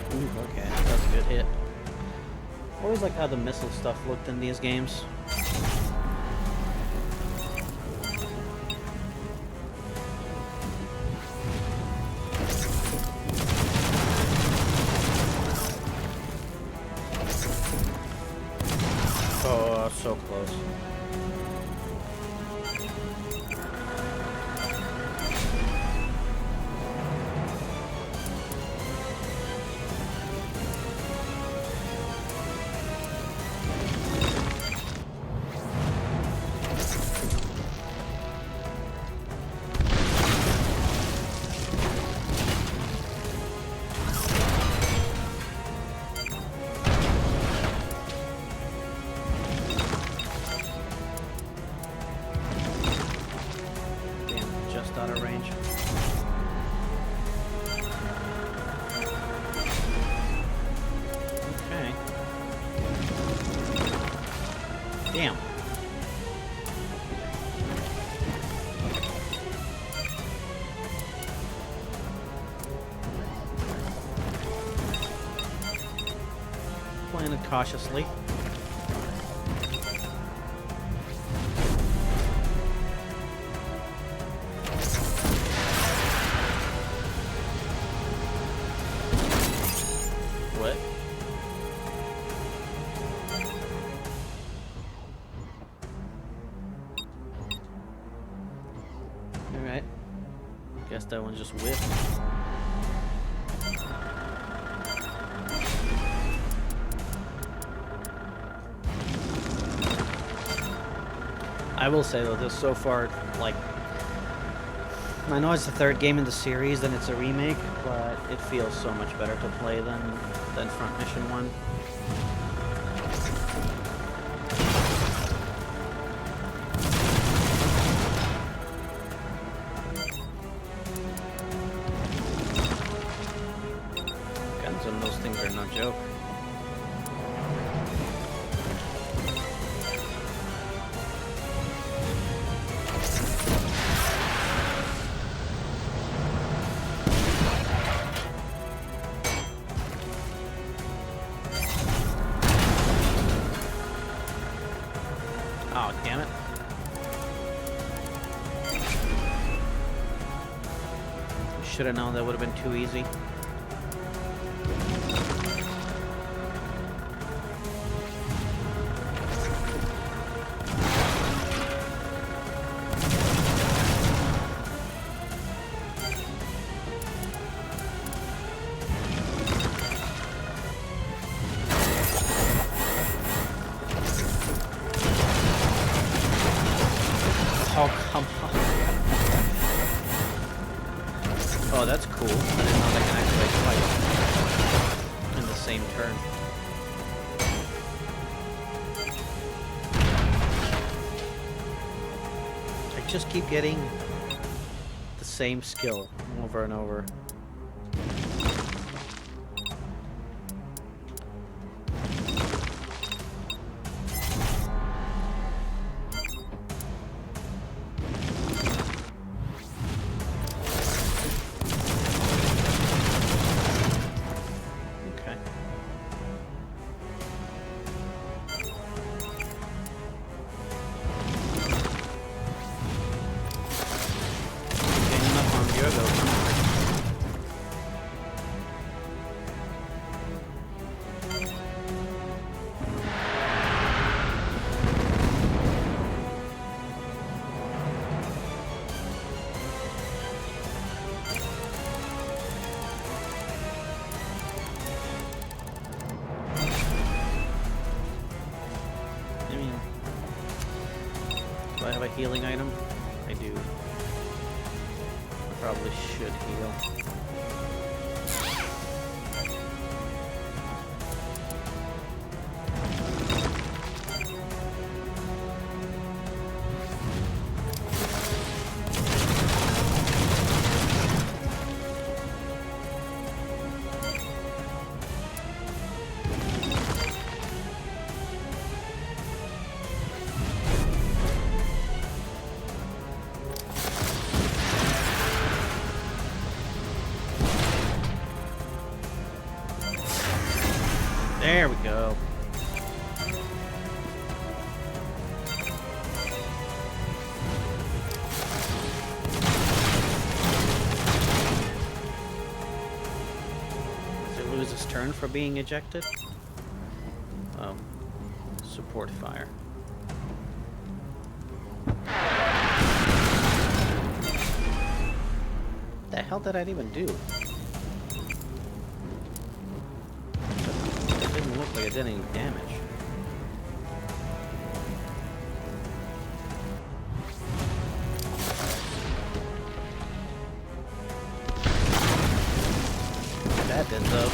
Ooh, okay, that's a good hit. Always like how the missile stuff looked in these games. Oh, so close. out of range. Okay. Damn. Playing it cautiously. What? Alright. Guess that one just whiffed. I will say though, this so far, like, I know it's the third game in the series and it's a remake, but it feels so much better to play than Front Mission 1. Guns on those things are no joke. Oh, damn it. Should have known that would have been too easy. Oh, come on. Oh, that's cool. I didn't know they can actually fight in the same turn. I just keep getting the same skill over and over. Do I have a healing item? I do. I probably should heal. There we go. Does it lose its turn for being ejected? Oh. Support fire. What the hell did I even do? Didn't look like it did any damage. That did though.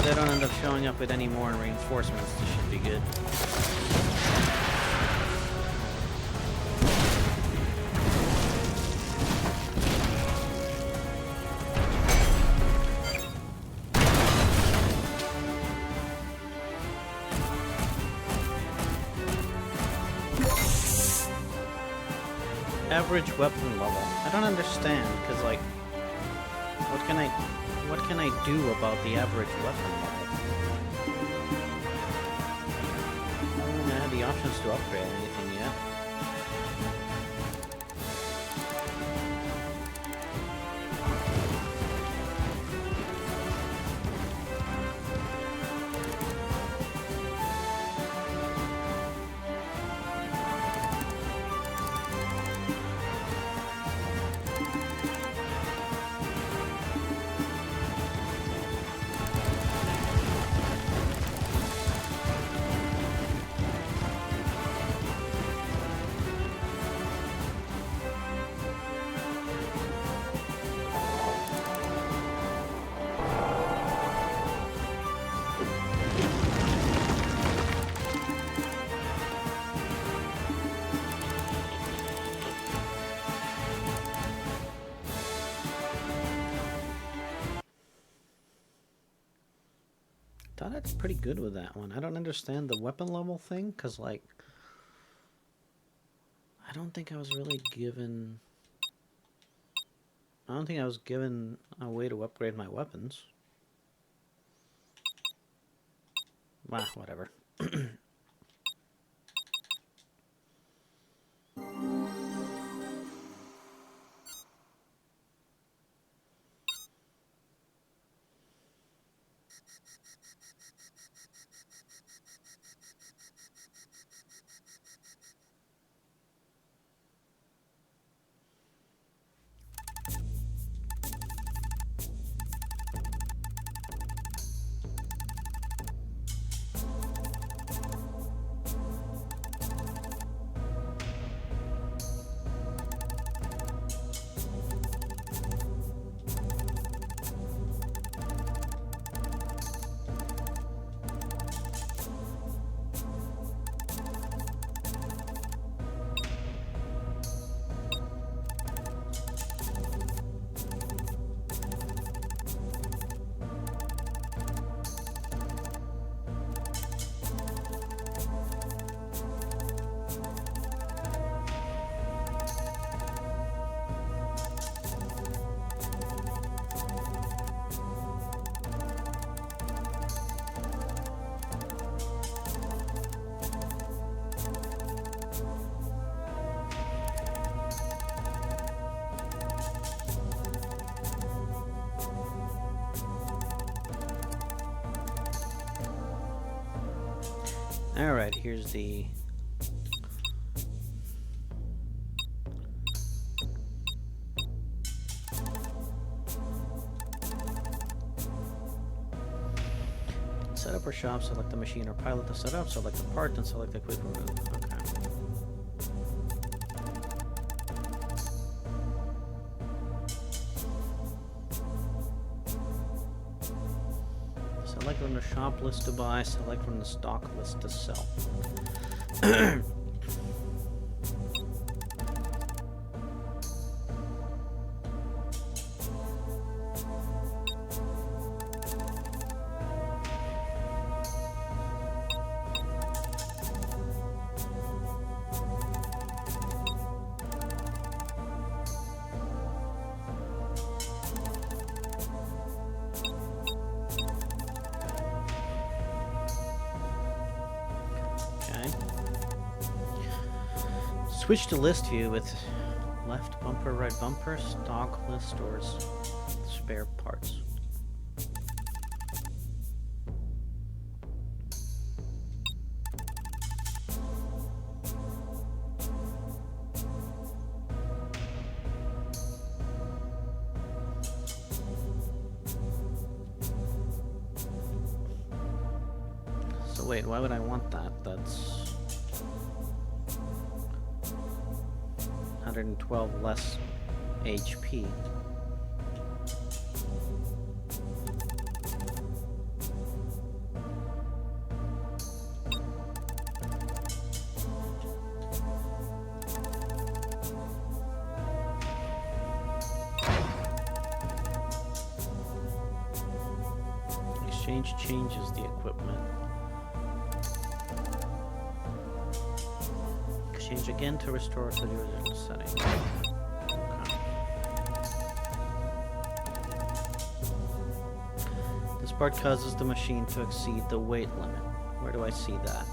they don't end up showing up with any more reinforcements, this should be good. Average weapon level. I don't understand, because like, what can I do about the average weapon level? I don't even have the options to upgrade anything yet. Thought I did pretty good with that one. I don't understand the weapon level thing, because, like, I don't think I was really given... I don't think I was given a way to upgrade my weapons. Ah, whatever. Alright, here's the... Setup or shop, select the machine or pilot to set up, select the part, and select the quick remove. Okay. Select from the shop list to buy, select from the stock list to sell. Switch to list view with left bumper, right bumper, stock list stores, spare parts. So wait, why would I want that? That's 112 less HP. Exchange changes the equipment. Exchange again to restore to the original setting. Okay. This part causes the machine to exceed the weight limit. Where do I see that?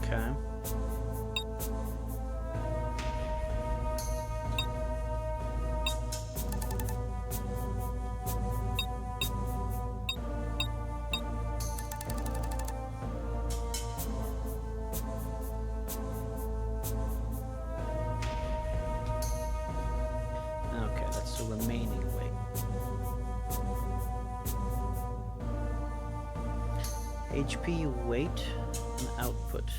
Okay. Okay, that's the remaining weight. HP, weight, and output.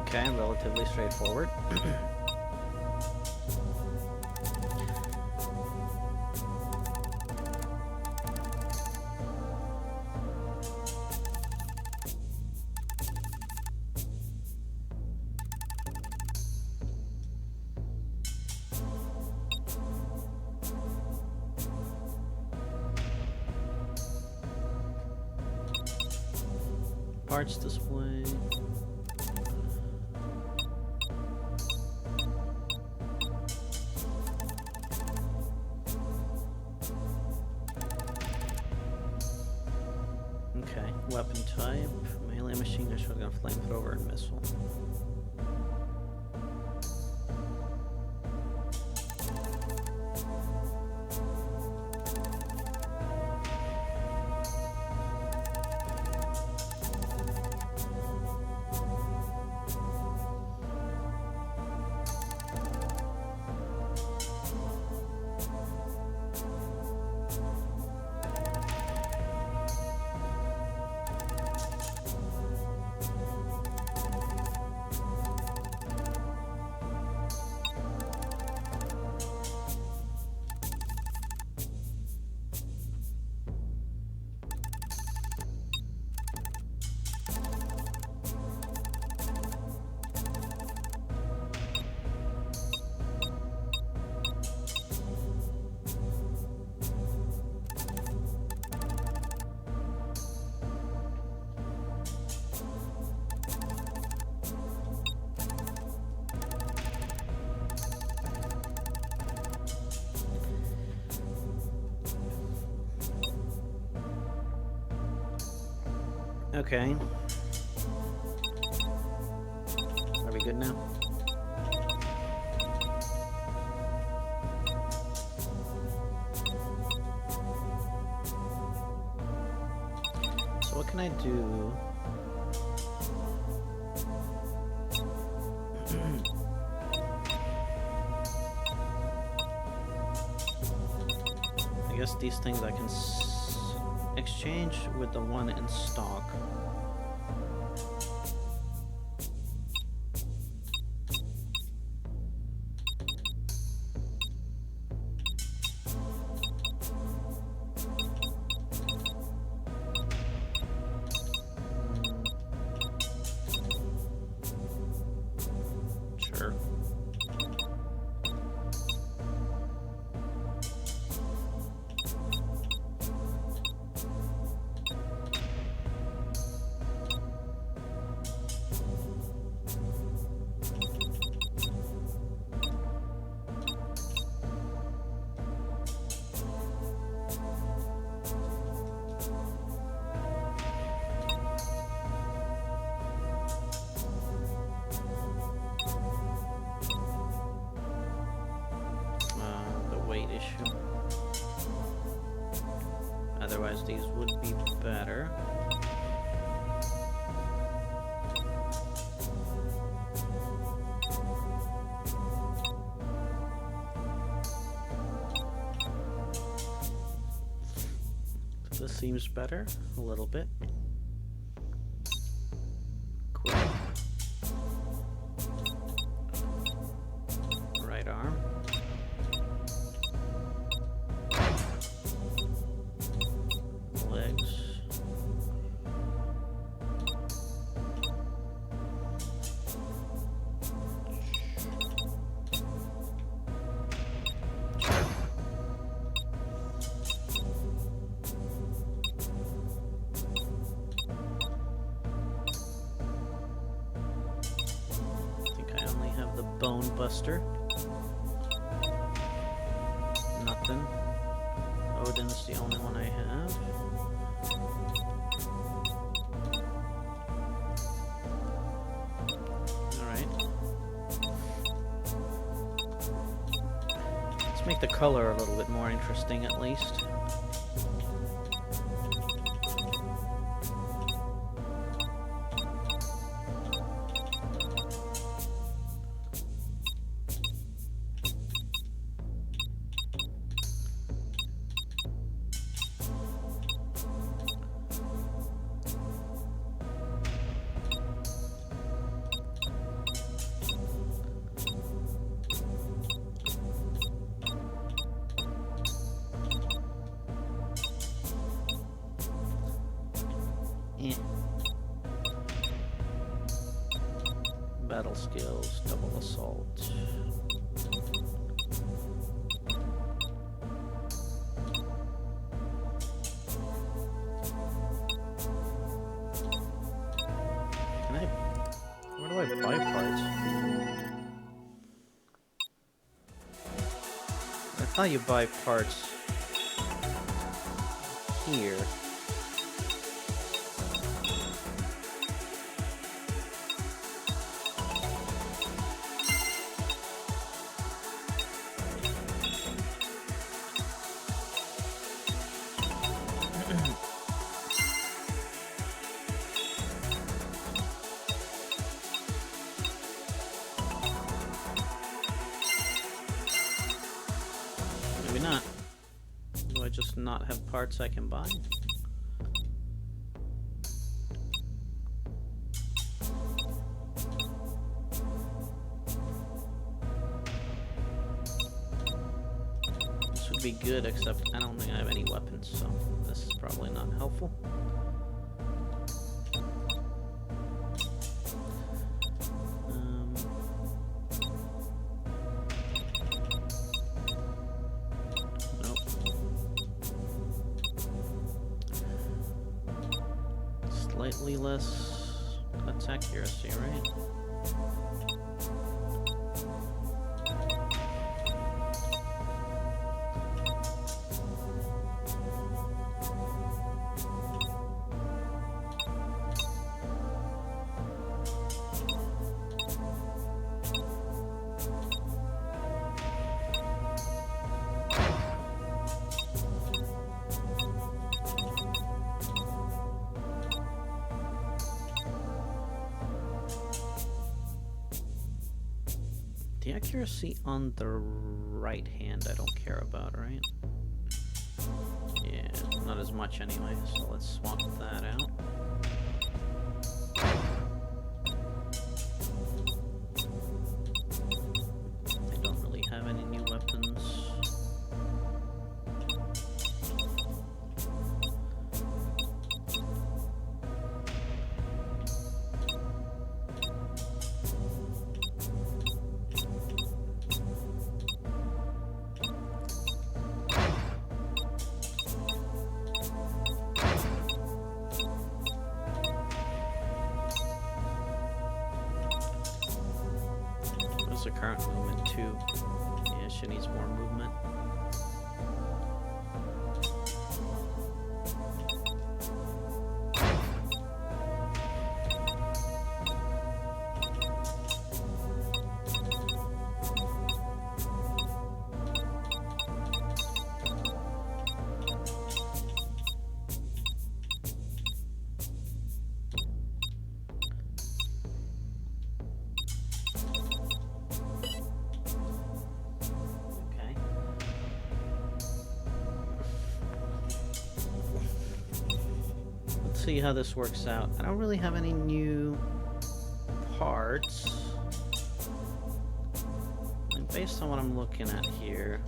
Okay, relatively straightforward. Parts display. Okay, weapon type, melee machine gun, shotgun, flamethrower, and missile. Okay. Are we good now? So what can I do? I guess these things I can exchange with the one in stock. slight issue. Otherwise, these would be better. This seems better, a little bit. Quick. Right arm. Legs. Bone Buster. Nothing. Odin's the only one I have. Alright. Let's make the color a little bit more interesting at least. Battle skills, double assault. Where do I buy parts? I thought you buy parts here. Maybe not. Do I just not have parts I can buy? This would be good, except I don't think I have any weapons, so this is probably not helpful. Slightly less attack accuracy, right? The accuracy on the right hand I don't care about, right? Yeah, not as much anyway, so let's swap that out. I don't really have any new weapons. The current movement too. Yeah, she needs more movement. see how this works out. I don't really have any new parts. And based on what I'm looking at here,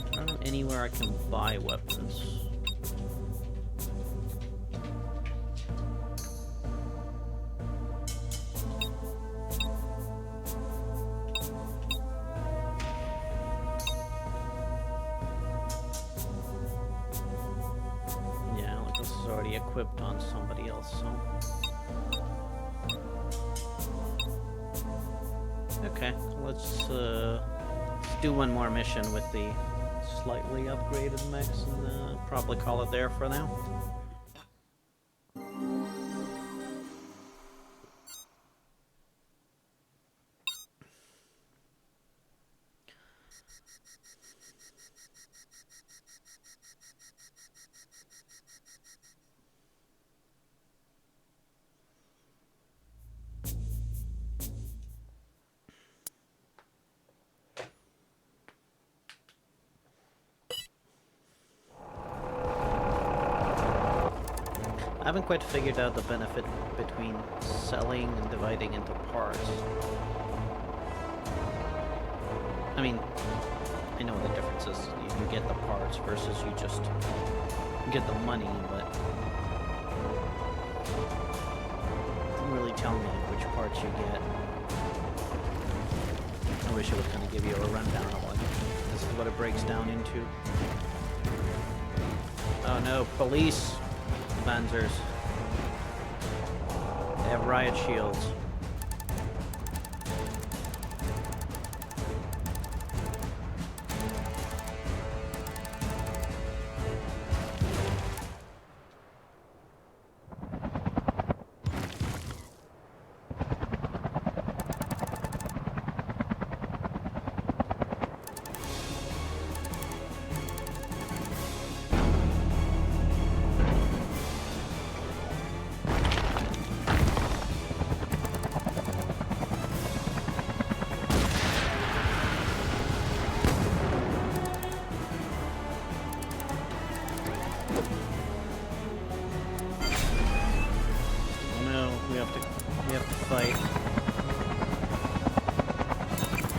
I don't know anywhere I can buy weapons. Yeah, like this is already equipped on somebody else, so. Okay, let's do one more mission with the slightly upgraded mechs and probably call it there for now. I haven't quite figured out the benefit between selling and dividing into parts. I mean, I know the difference is you get the parts versus you just get the money, but it didn't really tell me like which parts you get. I wish it would kind of give you a rundown of like, this is what it breaks down into. Oh no, police! Panzers. They have riot shields.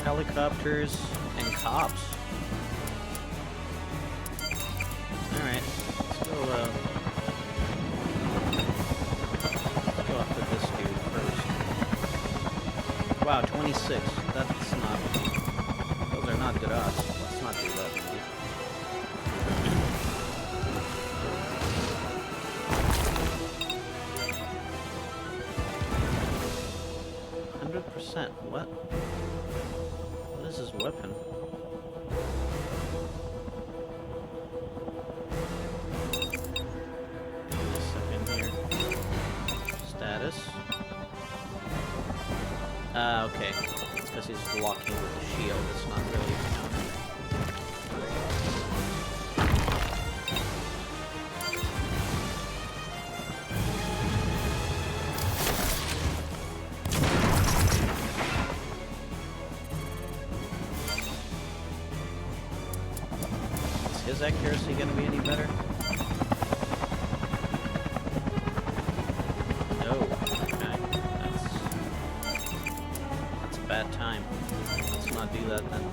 Helicopters and cops. Alright, let's go after this dude first. Wow, 26. That's not... Those are not good odds. Let's not do that. 100%. What? What is his weapon? Give me a second here. Status. Okay. It's because he's blocking with the shield. It's not really a counter. Is his accuracy going to be any better? No. Okay. That's a bad time. Let's not do that then.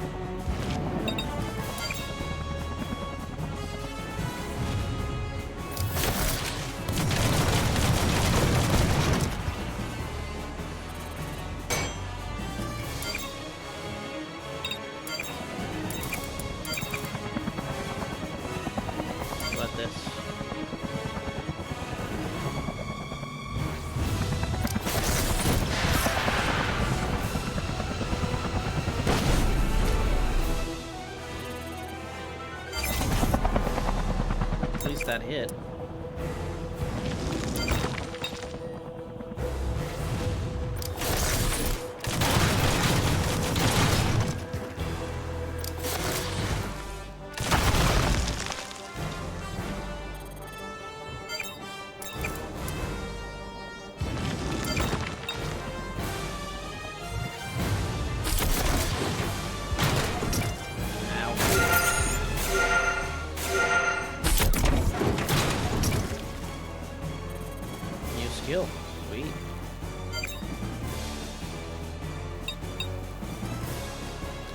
That hit.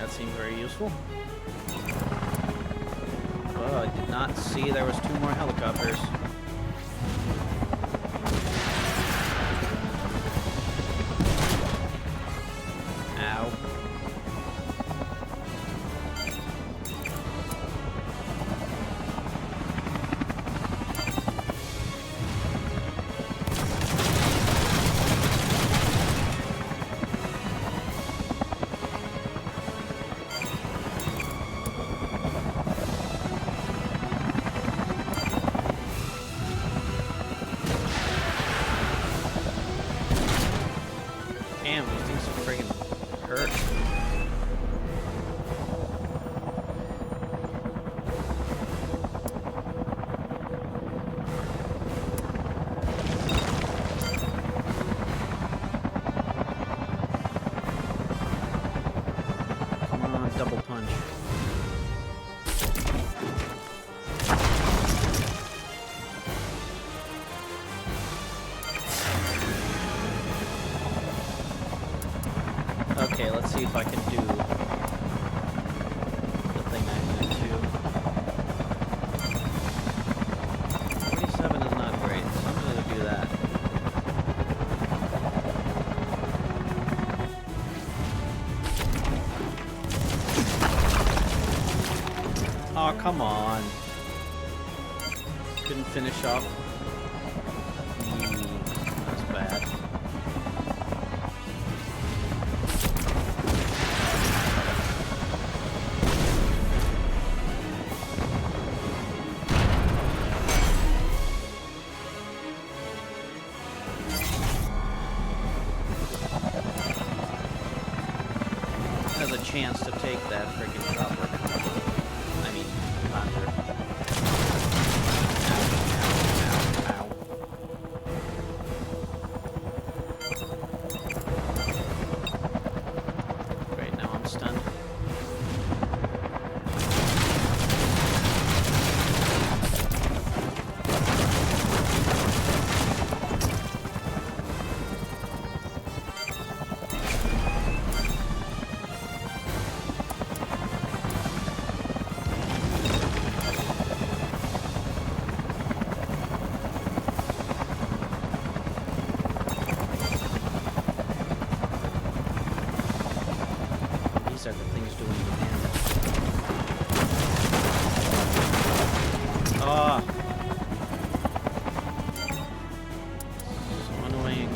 That seemed very useful. Oh, I did not see there was 2 more helicopters. Ow. Damn, these things friggin' hurt. Come on, double punch. Okay, let's see if I can do the thing I need to. 47 is not great, so I'm going to do that. Oh, come on. Couldn't finish off. That's bad. Has a chance to take that freaking chopper. I mean, lander. Ow, ow, ow, ow. Great, now I'm stunned. These are the things doing the damage. Ah! So annoying.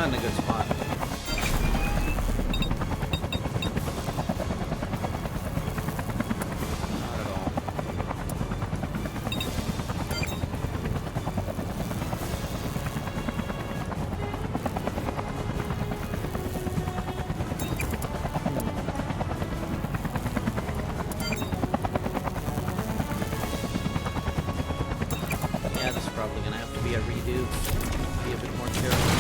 not in a good spot. Not at all. Yeah, this is probably gonna have to be a redo. Be a bit more careful.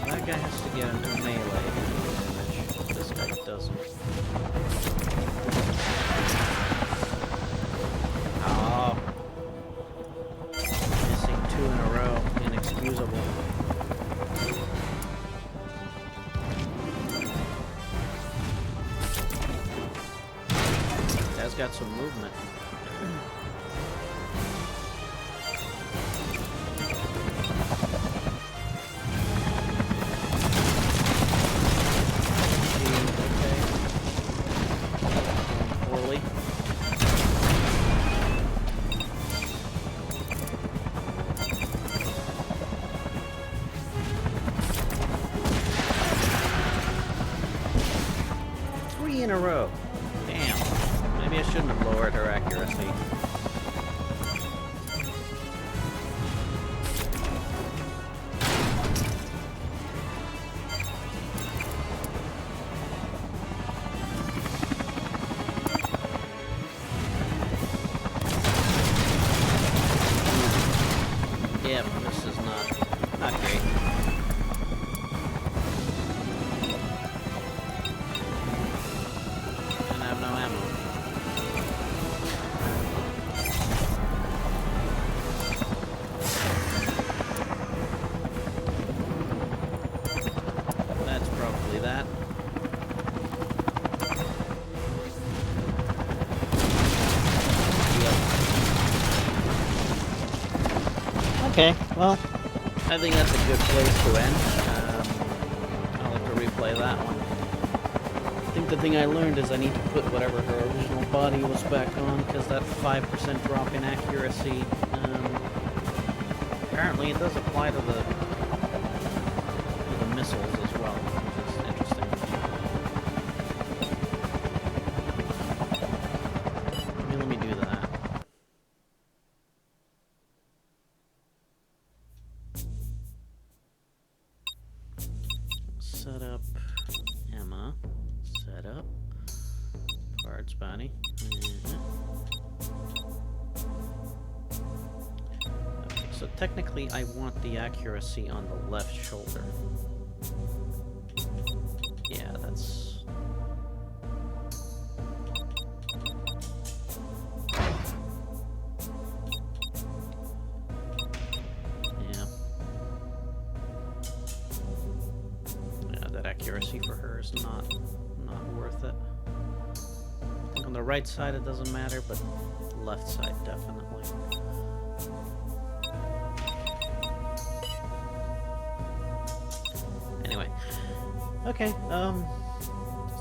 That guy has to get into melee damage. This guy doesn't. Oh. Missing 2 in a row. Inexcusable. That's got some movement. Poorly. 3 in a row. Damn. Maybe I shouldn't have lowered her accuracy. Yeah, this is not great. And I have no ammo. That's probably that. Okay, well, I think that's a good place to end. I'll have to replay that one. I think the thing I learned is I need to put whatever her original body was back on, because that 5% drop in accuracy, apparently it does apply to the missiles as well, which is interesting. Let me do that. Set up Emma. Set up Bard's body. Okay, so technically I want the accuracy on the left shoulder. Yeah, that's... Yeah, that accuracy for her is not worth it. I think on the right side it doesn't matter, but left side definitely. Anyway, okay,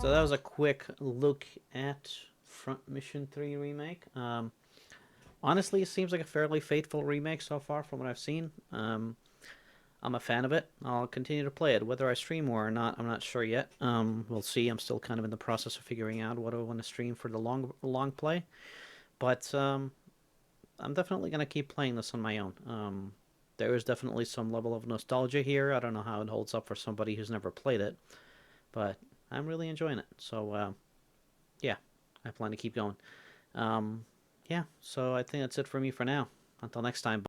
so that was a quick look at Front Mission 3 Remake. Honestly, it seems like a fairly faithful remake so far from what I've seen. I'm a fan of it. I'll continue to play it. Whether I stream more or not, I'm not sure yet. We'll see. I'm still kind of in the process of figuring out what I want to stream for the long play. But I'm definitely going to keep playing this on my own. There is definitely some level of nostalgia here. I don't know how it holds up for somebody who's never played it. But I'm really enjoying it. So, yeah, I plan to keep going. Yeah, so I think that's it for me for now. Until next time.